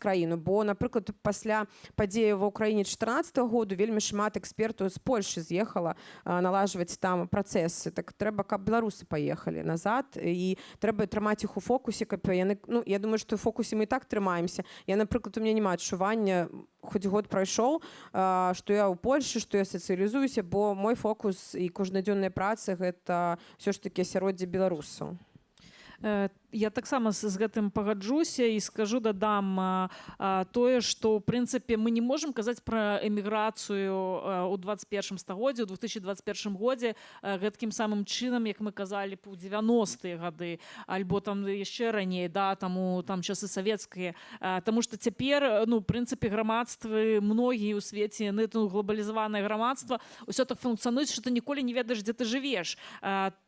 краіну. Бо, напрыклад, пасля падзеяў ва ўкраіне 2014 году вельмі шмат экспертаў з Польшы з'ехала налажваць там працэсы. Так трэба, каб беларусы паехалі назад, і трэба трымаць іх у фокусе, каб яны... Я думаю, што ў фокусе мы і так трымаемся. Я, напрыклад, у мяне няма адчування, хоць год прайшоў, што я ў Польшы, што я сацыялізуюся, бо мой фокус і кожнадзённая праца — гэта ўсё ж такі асяроддзе беларусаў. Я таксама з гэтым пагаджуся і скажу, дадам тое, што ў прынцыпе мы не можам казаць пра эміграцыю ў 21 стагоддзі, у 2021 годзе гэткім самым чынам, як мы казалі у 90-е гады, альбо там яшчэ раней, да, там часы савецкія. Таму што цяпер, ну, у прынцыпе, грамадствы, многія ў свеце, яны, ну, глобалізаванае грамадства, ўсё так функцыянуюць, што ты ніколі не ведаеш, дзе ты жывеш.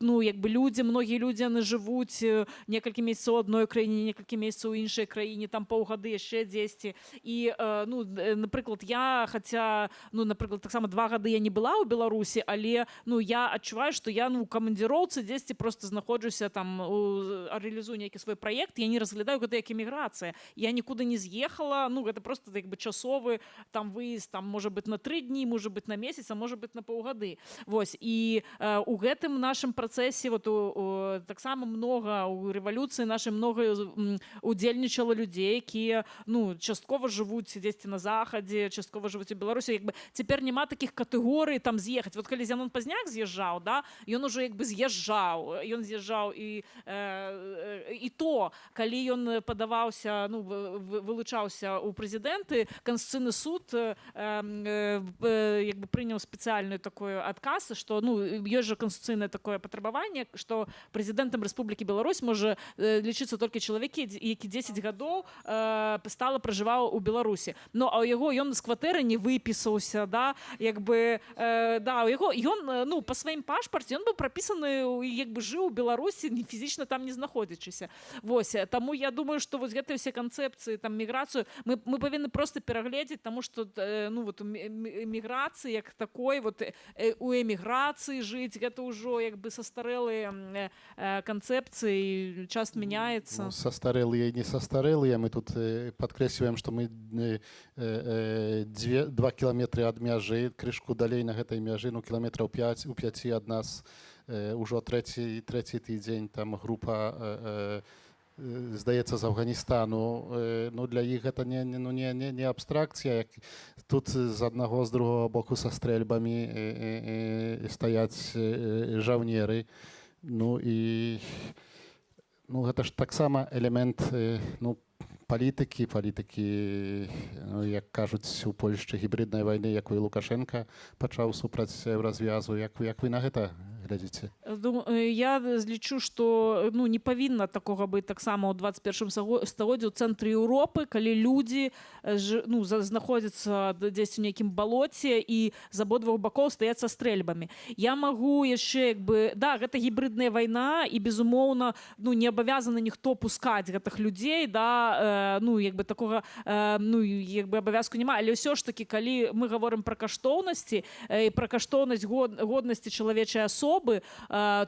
Ну, як бы людзі, многія людзі, яны жывуць некалькі месяцаў у адной краіне, некалькі месяцаў у іншай краіне, там паўгады яшчэ дзесьці. І, ну, напрыклад, я, хаця, ну, напрыклад, таксама 2 гады я не была ў Беларусі, але, ну, я адчуваю, што я, ну, у камандзіроўцы дзесьці просто знаходжуся там, рэалізую нейкі свой праект, я не разглядаю гэта як эміграцыя. Я нікуды не з'ехала, ну, гэта просто як бы часовы там выезд, там, можа быць, на 3 дні, можа быць, на месяц, а можа быць, на паўгады. Вось, і у гэтым нашым працэсе вот, таксама многа у рэвалюцыі нашай многа удзельнічала людзей, якія, ну, часткова жывуць дзесьці на захадзе, часткова жывуць у Беларусі. Як бы цяпер няма такіх катэгорый там з'ехаць. Вот калі Зянон Пазняк з'язджаў, да, ён ужо як бы з'язджаў. Ён з'язджаў і то, калі ён падаваўся, ну, вылучаўся ў прэзідэнты, Канстытуцыйны суд як бы прыняў спецыяльную такую адказ, што, ну, ёсць жа канстытуцыйнае такое патрабаванне, што прэзідэнтам Рэспублікі Беларусь можа лічыцца толькі чалавек, які 10 гадоў стала пражываў у Беларусі. Ну, а ў яго ён з кватэры не выпісаўся, да, як бы, да, у яго, ён, ну, па сваім пашпарце, ён быў прапісаны, як бы жыў у Беларусі, фізічна там не знаходзячыся. Вось, таму я думаю, што вось гэтыя ўсе канцэпцыі, там, міграцыю, мы павінны проста перагледзець, таму што, ну, вот, міграцыі як такой, вот, у эміграцыі жыць, гэта ўжо, як бы, састарэлыя канцэпцыі, час мяняецца. Ну, састарэлыя і не састарэлыя. Мы тут падкрэсліваем, што мы 2 кіламетры ад мяжы, крышку далей на гэтай мяжы, ну, кіламетраў 5 ад нас ўжо трэці тыдзень там група здаецца, з Афганістану. Ну, для іх гэта не абстракцыя. Тут з аднаго, з другого боку са стрэльбамі стаяць жаўнеры. Ну, і ну, гэта ж таксама элемент, ну, палітыкі, ну, як кажуць у Польшчы, гібриднай вайны, якую Лукашенка пачаў супраць развязу. Як вы на гэта глядзіце? Я лічу, што, ну, не павінна такога быць таксама ў 21 стагоддзі ў цэнтры Еўропы, калі людзі, ну, знаходзяцца дзесь у нейкім балоце і з абодвух бакоў стаяць са стрэльбамі. Я магу яшчэ, як бы, да, гэта гібридная вайна і, безумоўна, ну, не абавязаны ніхто пускаць гэтых людзей, да, ну, як бы такога, ну, як бы абавязку няма, але ўсё ж такі, калі мы гаворым пра каштоўнасці і пра каштоўнасць годнасці чалавечай асобы,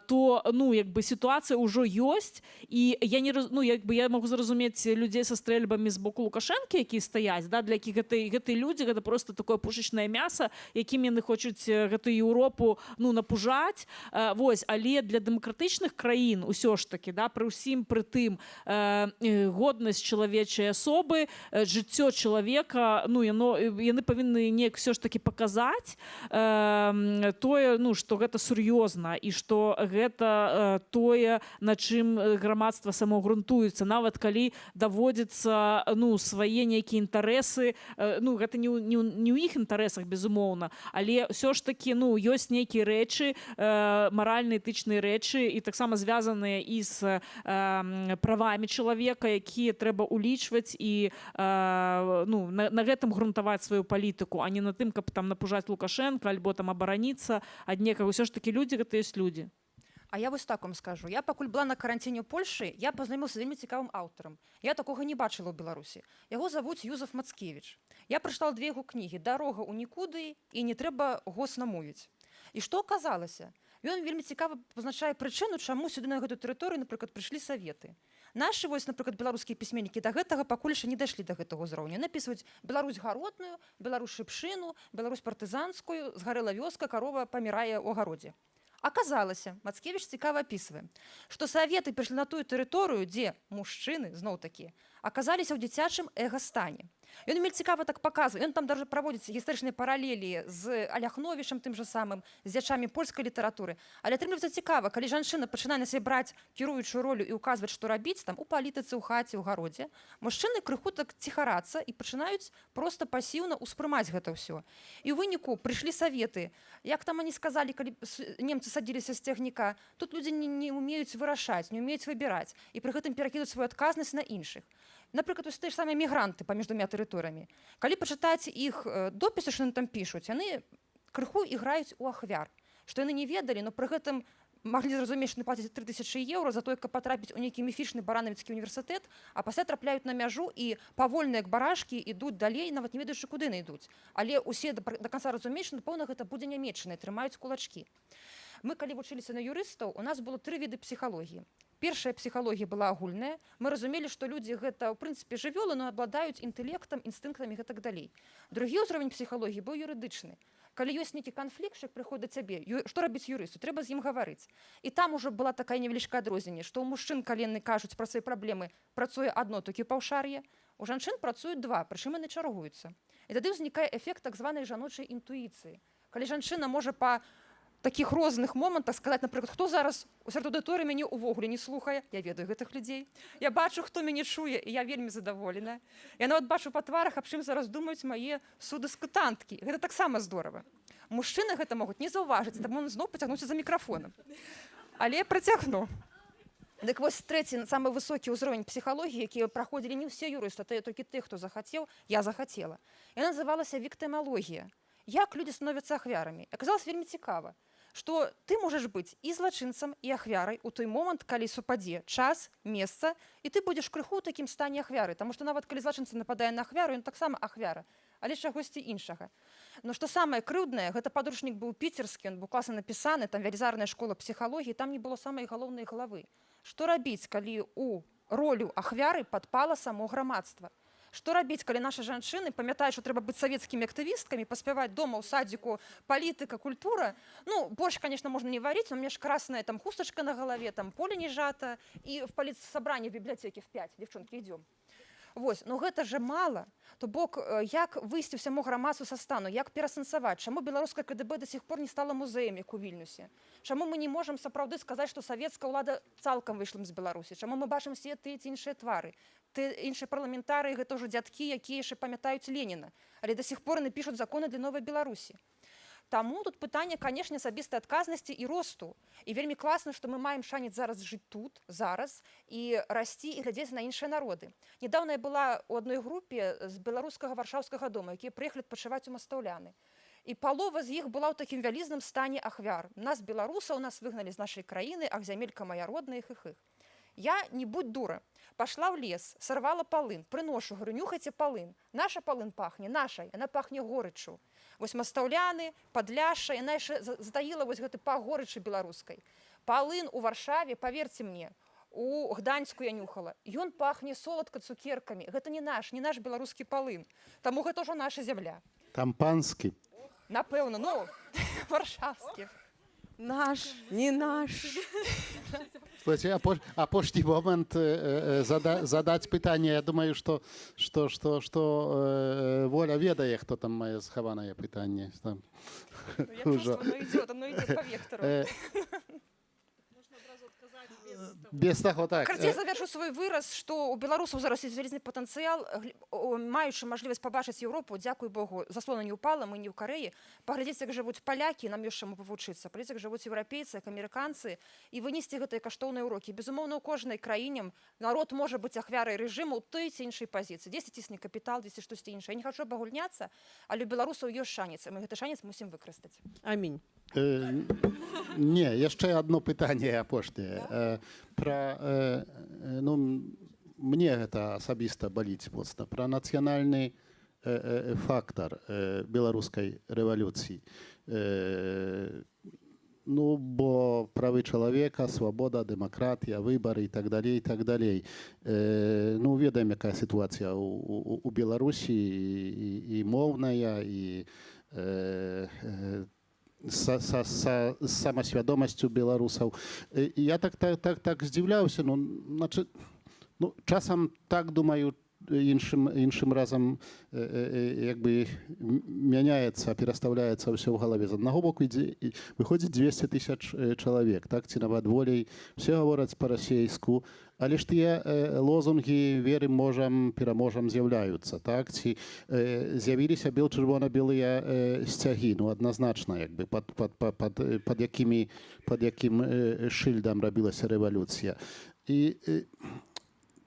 то, ну, як бы сітуацыя ўжо ёсць, і я не, ну, як бы я магу зразумець людзей са стрэльбамі з боку Лукашэнкі, якія стаяць, да, для якіх гэтыя людзі гэта просто такое пушачнае мяса, якім яны хочуць гэтую Еўропу, ну, напужаць. Вось, але для дэмакратычных краін усё ж такі, да, пры ўсім пры тым годнасць чалавечай асобы, жыццё чалавека, ну, яны павінны неяк усё ж такі паказаць тое, ну, што гэта сур'ёзна і што гэта тое, на чым грамадства само грунтуецца, нават калі даводзіцца, ну, свае нейкія інтарэсы, ну, гэта не ў іх інтарэсах, безумоўна, але ўсё ж такі, ну, ёсць нейкія рэчы, маральна-этычныя рэчы, і таксама звязаныя і з правамі чалавека, якія трэба улічваць і, ну, на гэтым грунтаваць сваю палітыку, а не на тым, каб там напужаць Лукашенка альбо там абараніцца ад некага. Усё ж такі людзі гэта ёсць людзі. А я вось так вам скажу. Я пакуль была на каранціне ў Польшы, я пазнаёмілася з вельмі цікавым аўтарам. Я такога не бачыла ў Беларусі. Яго завуць Юзеф Мацкевіч. Я прачытала 2 яго кнігі «Дарога ў нікуды» і «Не трэба госна мовіць». І што аказалася? Ён вельмі цікава пазначае прычыну, чаму сюды на гэту тэрыторыю, напрыклад, прыйшлі саветы. Нашы, вось, напрыклад, беларускія пісьменнікі да гэтага пакуль яшчэ не дайшлі да гэтага ўзроўню. Напісваюць Беларусь гаротную, Беларусь шыпшыну, Беларусь партызанскую, згарэла вёска, карова памірае ў агародзе. Аказалася, Мацкевіч цікава апісвае, што саветы прыйшлі на тую тэрыторыю, дзе мужчыны, зноў-такі, аказаліся ў дзіцячым эгастане. Ён вельмі цікава так паказвае. Ён там даже праводзіць гістарычныя паралелі з Аляхновічам тым жа самым, з дзячамі польскай літаратуры. Але атрымліваецца цікава, калі жанчына пачынае на сябе браць кіруючую ролю і ўказваць, што рабіць там у палітыцы, у хаце, у гародзе, мужчыны крыху так ціхарацца і пачынаюць проста пасіўна ўспрымаць гэта ўсё. І ў выніку прыйшлі саветы. Як там они сказалі, калі немцы садзіліся з цягніка, тут людзі не умеюць вырашаць, не умеюць выбіраць і пры гэтым перакідаюць сваю адказнасць на іншых. Напрыклад, ось тыя ж самыя мігранты паміж двума тэрыторыямі. Калі пачытаць іх допісы, што яны там пішуць, яны крыху іграюць у ахвяр, што яны не ведалі, но пры гэтым маглі зразумець, што плацяць 3000 еўра за тое, каб патрапіць у нейкі міфічны баранавіцкі універсітэт, а пасля трапляюць на мяжу і павольна, як барашкі, ідуць далей, нават не ведаючы, куды яны ідуць. Але ўсе да канца разумеюць, што, напэўна, гэта будзе нямецчына, трымаюць кулачкі. Мы, калі вучыліся на юрыстаў, у нас было 3 віды псіхалогіі. Першая псіхалогія была агульная. Мы разумелі, што людзі гэта, ў прынцыпе, жывёлы, но абладаюць інтэлектам, інстынктамі і гэтак далей. Другі ўзровень псіхалогіі быў юрыдычны. Калі ёсць нейкі канфлікт, што прыходзіць да цябе, што рабіць юрысту? Трэба з ім гаварыць. І там ужо была такая невялічкая адрозненне, што ў мужчын, калі яны кажуць пра свае праблемы, працуе адно толькі паўшар'е, у жанчын працуюць 2, прычым яны чаргуюцца. І тады ўзнікае эфект так званай жаночай інтуіцыі. Калі жанчына можа па таких розных момантах сказаць, напрыклад, хто зараз сярод аўдыторыі мяне ўвогуле не слухае, я ведаю гэтых людзей. Я бачу, хто мяне чуе, і я вельмі задаволена. Я нават бачу па тварах, аб чым зараз думаюць мае судыскутанткі. Гэта таксама здорава. Мужчыны гэта могуць не заўважыць, таму зноў пацягнуўся за мікрафонам. Але я працягну. Дык вось трэці, самы высокі ўзровень псіхалогіі, які праходзілі не ўсе юрысты, а толькі тых, хто захацеў, я захацела. Яна называлася віктымалогія. Як людзі становяцца ахвярамі. Аказалася вельмі цікава, што ты можаш быць і злачынцам, і ахвярай у той момант, калі супадзе час, месца, і ты будзеш крыху ў такім стане ахвяры, таму што нават калі злачынца нападае на ахвяру, ён таксама ахвяра, але чагосьці іншага. Но што самае крыўднае, гэта падручнік быў піцерскі, ён быў класна напісаны, там велізарная школа псіхалогіі, там не было самай галоўнай галавы. Што рабіць, калі ў ролю ахвяры падпала само грамадства? Што рабіць, калі нашы жанчыны памятаюць, што трэба быць савецкімі актывісткамі, паспяваць дома ў садзіку, палітыка, культура. Ну, борщ, конечно, можна не варіць, но у меня ж красная там хустачка на галаве, там поле не жата, і в палітсабранні в бібліятэкі в 5. Девчонки, ідём. Вось, ну гэта же мало. То бок, як выйсці ўсяму грамадству са стану, як перасэнсаваць, чаму беларускае КДБ до сих пор не стала музеем, як у Вільнюсе? Чаму мы не можам сапраўды сказаць, што савецкая ўлада цалкам выйшла з Беларусі? Чаму мы бачым все тыя ці іншыя твары? Ты іншыя парламентарыі, гэта ўжо дзядкі, якія яшчэ памятаюць Леніна, але до сих пор яны пішуць законы для новай Беларусі. Таму тут пытанне, канешне, асабістай адказнасці і росту. І вельмі класна, што мы маем шанец зараз жыць тут, зараз, і расці і глядзець на іншыя народы. Нядаўна я была ў адной групе з беларускага варшаўскага дома, якія прыехалі адпачываць у Мастаўляны. І палова з іх была ў такім вялізным стане ахвяр. Нас, беларусаў, нас выгналі з нашай краіны, ах, зямелька моя родная, іх. Я, не будь дура, пашла ў лес, сарвала палын, прыношу, говорю, нюхайце палын. Наша палын пахне, наша, яна пахне горычу. Вось Мастаўляны, Падляшша, яна яшчэ затаіла вось гэты пах горычы беларускай. Палын у Варшаве, паверце мне, у Гданьску я нюхала. Ён пахне соладка цукеркамі. Гэта не наш беларускі палын. Таму гэта ўжо наша зямля. Там панскі. Напэўна, ну, варшавскі. Наш, не наш. Słuchajcie, a poszli moment zadać pytanie. Ja думаю, что Воля ведае, хто там мае схаванае пытанне. Я чувствую, оно идет по вектору. Без таго так. Карцей завершу свой выраз, што у беларусаў зараз ёсць вялізны патэнцыял, маючы мажлівасць пабачыць Еўропу, дзякуй Богу, заслона не ўпала, мы не ў Карэі, паглядзець, як жывуць палякі, нам ёсць чаму павучыцца, паглядзець, як жывуць еўрапейцы, як амерыканцы, і вынесці гэтыя каштоўныя урокі. Безумоўна, у кожнай краіне народ можа быць ахвярай рэжыму ў той ці іншай пазіцыі. Дзесьці цісне капітал, дзесьці штосьці іншае. Я не хачу абагульняцца, але у беларусаў ёсць шанец, і мы гэты шанец мусім выкарыстаць. Амінь. Nie, jeszcze jedno pytanie apошняе. Мне гэта асабіста баліць моцна. Пра нацыянальны фактар беларускай рэвалюцыі. Ну, бо правы чалавека, свабода, дэмакратія, выбары і так далей, і так далей. Ну, ведаем, якая сітуацыя у Беларусі і моўная, і з самасвядомасцю беларусаў. Я так здзіўляўся, часам так думаю, іншым разам як бы мяняецца, перастаўляецца ўсё ў галаве. З аднаго боку выходзіць 200 000 чалавек, так, ці нават болей, все гавораць па-расейску, але ж тыя лозунгі верым, можам, пераможам з'яўляюцца, так, ці з'явіліся бел-чырвона-белыя сцягі, ну, адназначна, як бы, пад якім шыльдам рабілася рэвалюцыя. І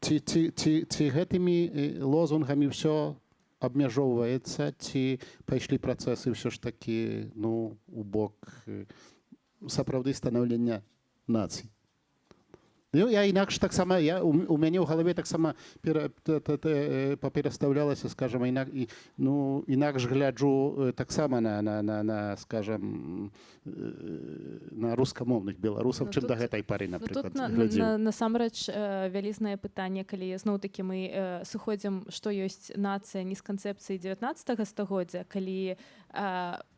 ці гэтымі лозунгамі ўсё абмяжоўваецца, ці пайшлі працэсы ўсё ж такі, ну, у бок сапраўды станаўлення нацый? Я інакш таксама, у мяне ў галаве таксама паперастаўлялася, скажам, ну, інакш гляджу таксама на, скажам, на рускамоўных беларусаў, чым да гэтай пары, напрыклад, глядзеў. Насамрэч вялізнае пытанне, калі зноў-такі мы сыходзім, што ёсць нацыя не з канцэпцыі 19 стагоддзя, калі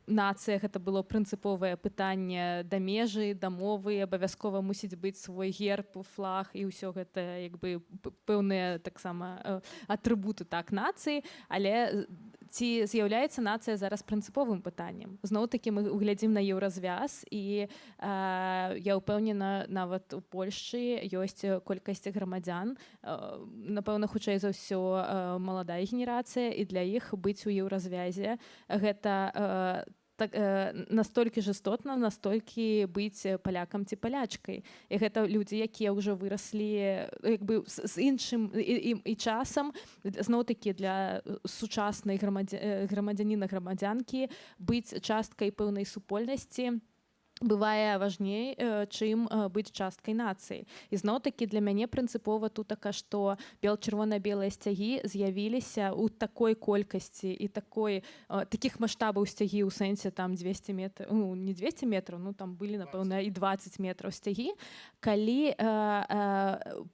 нацыя гэта было прынцыповае пытанне да межы, да мовы, абавязкова мусіць быць свой герб, флаг і ўсё гэта як бы пэўныя таксама атрыбуты так нацыі, але ці з'яўляецца нацыя зараз прынцыповым пытаннем? Зноў-такі мы глядзім на еўразвяз і я ўпэўнена, нават у Польшчы ёсць колькасць грамадзян, напэўна, хутчэй за ўсё маладая генерацыя, і для іх быць у еўразвязе гэта настолькі ж істотна, настолькі быць палякам ці палячкай. І гэта людзі, якія ўжо выраслі як бы з іншым і часам, зноў-такі для сучаснай грамадзяніна-грамадзянкі быць часткай пэўнай супольнасці бывае важней, чым быць часткай нацыі. І зноў-такі для мяне прынцыпова тутака, што бел-чырвона-белыя сцягі з'явіліся ў такой колькасці і такіх маштабаў сцягі ў сэнсе там 200 метраў, ну, не 200 метраў, ну там былі, напэўна, і 20 метраў сцягі, калі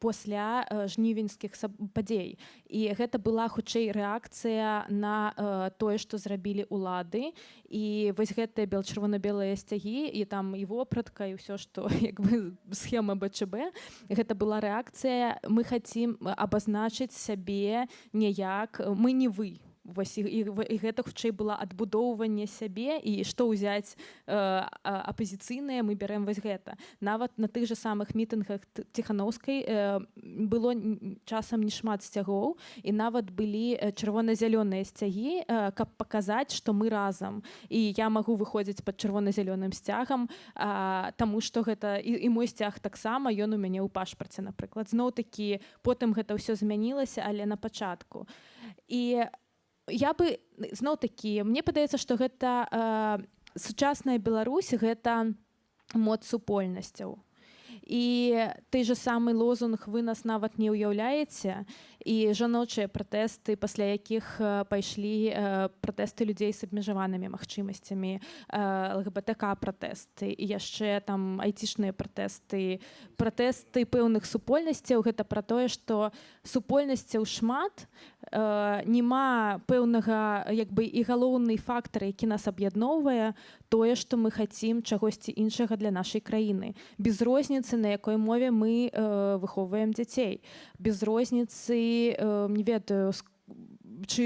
пасля жнівеньскіх падзей. І гэта была хутчэй рэакцыя на тое, што зрабілі ўлады, і вось гэтыя бел-чырвона-белыя сцягі, і там і вопратка, і ўсё, што як бы схема БЧБ, гэта была рэакцыя, мы хацім абазначыць сябе неяк, мы не вы. Вось, і гэта хутчэй была адбудоўванне сябе, і што ўзяць апазіцыйныя, мы бярэм вось гэта. Нават на тых жа самых мітынгах Ціханаўскай было часам не шмат сцягоў, і нават былі чырвона-зялёныя сцягі, каб паказаць, што мы разам. І я магу выходзіць пад чырвона-зялёным сцягам, таму што гэта і мой сцяг таксама, ён у мяне ў пашпарце, напрыклад. Зноў-такі потым гэта ўсё змянілася, але на пачатку. І я бы, зноў-такі, мне падаецца, што гэта сучасная Беларусь, гэта моц супольнасцяў. І той же самы лозунг «Вы нас нават не ўяўляеце», і жаночыя пратэсты, пасля якіх пайшлі пратэсты людзей з абмежаванымі магчымасцямі, ЛГБТК-пратэсты, і яшчэ там айцішныя пратэсты пэўных супольнасцяў. Гэта пра тое, што супольнасцяў шмат, нема пэўнага як бы і галоўны фактар, які нас аб'ядноўвае, тое, што мы хацім чагосьці іншага для нашай краіны. Без розніцы, на якой мове мы выхоўваем дзяцей. Без розніцы, не ведаю,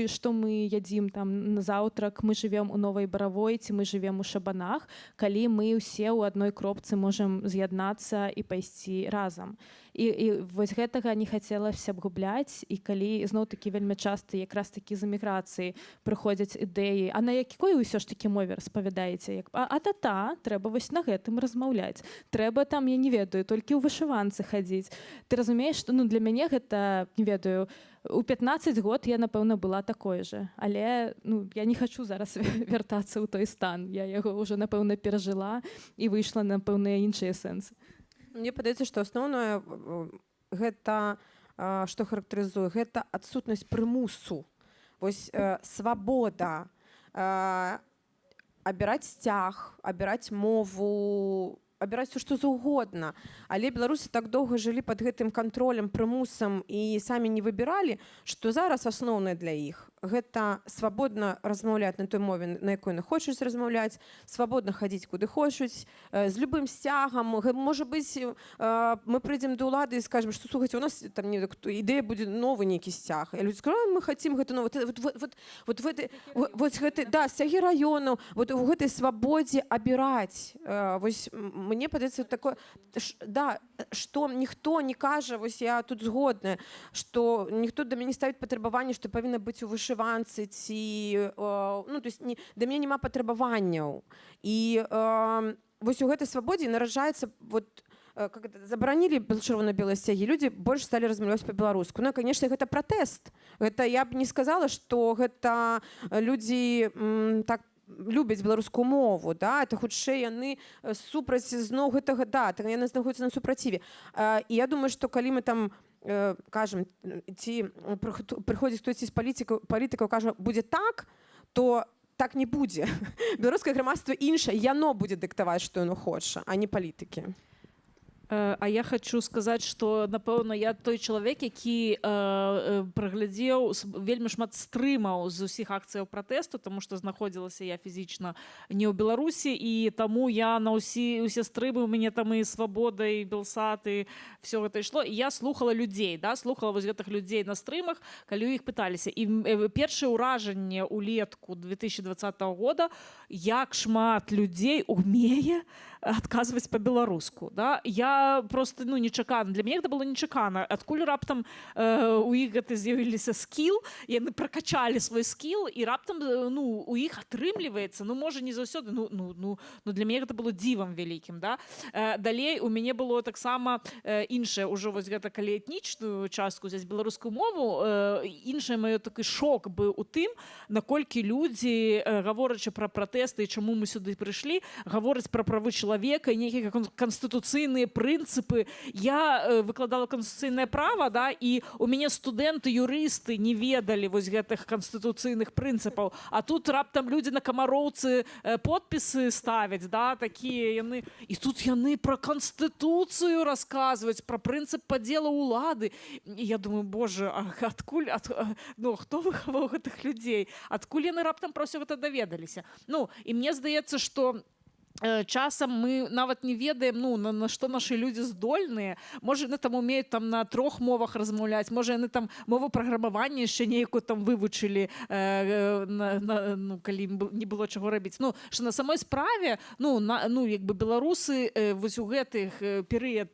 што мы ядзім там на заўтрак, мы жывем у Новай Баравой, ці мы жывем у Шабанах, калі мы ўсе ў адной кропцы можам з'яднацца і пайсці разам. І вось гэтага не хацелася б губляць, і калі зноў-такі вельмі часта якраз такі з эміграцыі прыходзяць ідэі, а на якой ўсё ж такі мове распавядаеце? А-та-та, трэба вось на гэтым размаўляць. Трэба там, я не ведаю, толькі ў вышыванцы хадзіць. Ты разумееш, што для мяне гэта, не ведаю, у 15 год я, напэўна, была такой же. Але я не хачу зараз вяртацца ў той стан. Я яго ўжо, напэўна, перажыла і выйшла на пэўныя іншыя сэнсы. Мне падаецца, што асноўнае гэта, што характарызуе, гэта адсутнасць прымусу. Вось свабода абіраць сцяг, абіраць мову, абіраць все, што заўгодна. Але беларусы так доўга жылі пад гэтым кантролем, прымусам і самі не выбіралі, што зараз асноўнае для іх гэта свабодна размаўляць на той мове, на якой яны хочуць размаўляць, свабодна хадзіць куды хочуць, з любым сцягам. Можа быць, мы прыйдзем да ўлады і скажем, што слухайце, у нас там ідэя будзе новы нейкі сцяг. І людзі скажуць, мы хацім гэта новы. Сцягі раёнаў, у гэтай свабодзе абіраць. Мне падаецца такое, што ніхто не кажа, я тут згодная, што ніхто да мяне не ставіць патрабаванне, што павінна быць у вышыванцы ці да мяне няма патрабаванняў. І вось у гэтай свабодзе нараджаецца забаранілі чырвона-белыя сцягі, людзі больш сталі размаўляць па-беларуску. Ну, конечно, гэта пратэст. Гэта я б не сказала, што гэта людзі так любяць беларускую мову, это хутчэй яны супраць зноў гэтага, яны знаходзяцца на супраціве. І я думаю, што калі мы там кажам, ці прыходзіць хтосьці з палітыкаў, кажа, будзе так, то так не будзе. Беларускае грамадства іншае, яно будзе дыктаваць, што яно хоча, а не палітыкі. А я хочу сказаць, што, напэўна, я той чалавек, які праглядзеў вельмі шмат стрымаў з усіх акцыяў пратэсту, таму што знаходзілася я фізічна не ў Беларусі, і таму я на усе стрымы, у мяне там і Свабода, і Белсат, і все гэта ішло. І я слухала людзей, слухала вось гэтых людзей на стрымах, калі ў іх пыталіся. І першае ўражанне ўлетку 2020 года, як шмат людзей умее адказваць па-беларуску. Я просто нечакана. Для мяне гэта было нечакана. Адкуль раптам у іх гэта з'явіліся скіл, яны пракачалі свой скіл, і раптам у іх атрымліваецца, можа не заўсёды, для мяне гэта было дзівам вялікім. Далей у мяне было таксама іншае, ўжо вось гэта калі этнічную частку взяць беларускую мову, іншае маё такі шок быў у тым, наколькі людзі, гаворачы пра пратэсты і чаму мы сюды прыйшлі, гавораць пра правы чалавека і нейкія канстытуцыйныя прынцыпы. Я выкладала канстытуцыйнае права, і у мяне студэнты-юрысты не ведалі вось гэтых канстытуцыйных прынцыпаў. А тут раптам людзі на камароўцы подпісы ставяць, такія яны. І тут яны пра канстытуцыю расказваюць, пра прынцып падзелу ўлады. І я думаю, боже, адкуль, хто выхаваў гэтых людзей? Адкуль яны раптам пра ўсё гэта даведаліся? І мне здаецца, што часам мы нават не ведаем, на што нашы людзі здольныя. Можа, яны там умеюць на 3 мовах размаўляць, можа, яны там мову праграмавання яшчэ нейкую там вывучылі, калі не было чаго рабіць. Што на самой справе, беларусы вось у гэтых перыяд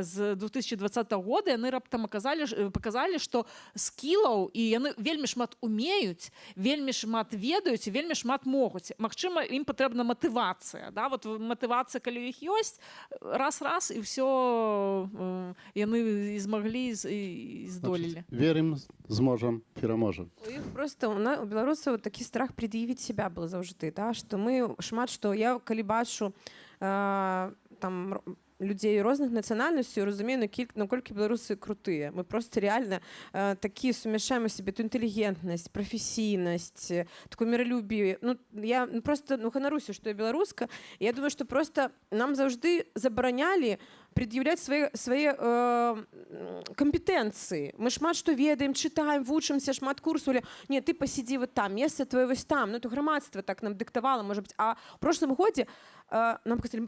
з 2020 года яны раптам паказалі, што скілаў, і яны вельмі шмат умеюць, вельмі шмат ведаюць і вельмі шмат могуць. Магчыма, ім патрэбна матывацыя. Матывацыя, калі іх ёсць, раз, і ўсё яны змаглі і здолелі. Верым, зможам, пераможам. У іх проста, у беларусаў такі страх пред'явіць себя был заўжды, што мы шмат што, я калі бачу там людзей розных нацыянальнасцей, разумею, наколькі беларусы крутыя. Мы просто реально такія сумяшчаем у сябе ту інтэлігентнасць, прафесійнасць, такое міралюбие. Я просто ганаруся, што я беларуска. Я думаю, што просто нам заўжды забаранялі пред'яўляць свае кампетэнцыі. Мы шмат што ведаем, чытаем, вучымся, шмат курсаў. Не, ты пасядзі вот там, месца твоё вось там. То грамадства так нам дыктавала, можа быць. А ў прошлым годзе нам казалі,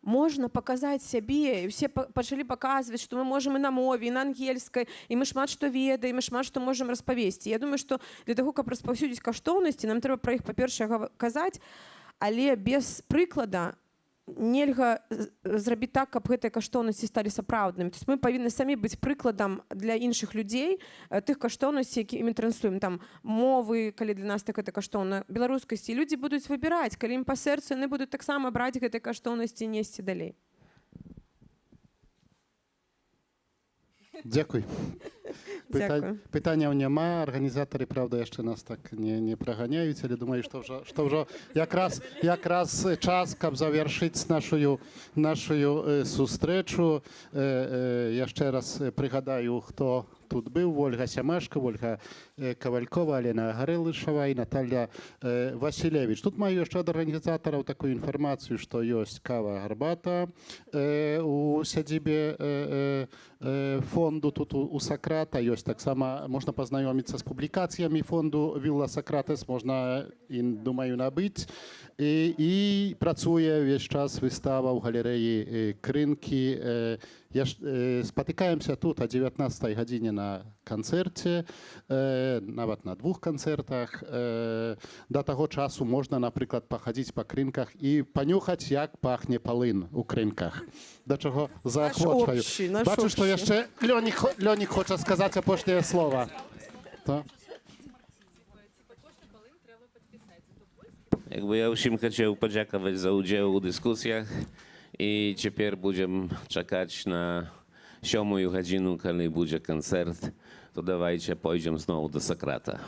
можна паказаць сябе, і ўсе пачалі паказваць, што мы можам і на мове, і на ангельскай, і мы шмат што ведаем, і шмат што можам распавесці. Я думаю, што для таго, каб распаўсюдзіць каштоўнасці, нам трэба пра іх, па-першае, казаць, але без прыклада нельга зрабіць так, каб гэтыя каштоўнасці сталі сапраўднымі. Мы павінны самі быць прыкладам для іншых людзей тых каштоўнасцей, які мы транслюем. Там мовы, калі для нас так гэта каштоўна, беларускасці. Людзі будуць выбіраць, калі ім па сэрцу, яны будуць таксама браць гэтыя каштоўнасці і несці далей. Дзякуй. Пытанняў няма, арганізатары, правда, яшчэ нас так не праганяюць, але думаю, што ўжо якраз час, каб завяршыць нашу сустрэчу. Яшчэ раз прыгадаю, хто тут быў: Ольга Сямашка, Ольга Кавалькова, Алена Гарэлышава і Наталья Васілевіч. Тут маю яшчэ ад арганізатараў такую інфармацыю, што ёсць кава, гарбата у сядзібе фонду тут у Сакрале. Сократа, ёсць таксама можна пазнаёміцца з публікацыямі фонду Вілла Сократес, можна, думаю, набыць. І працуе ўвесь час выстава ў галерэі Крынкі. Спатыкаемся тут о 19 гадзіне на канцэрце, нават на 2 канцэртах. Да таго часу можна, напрыклад, пахадзіць па крынках і панюхаць, як пахне палын у крынках. Да чаго заахвочваю. Бачу, што яшчэ Лёнік хоча сказаць апошняе слова. Jakby ja всім chciał podziękować za udział w dyskusjach i teraz będziemy czekać na 7 godzinę, kiedy będzie koncert, to dawajcie, pójdziemy znowu do Sokrata.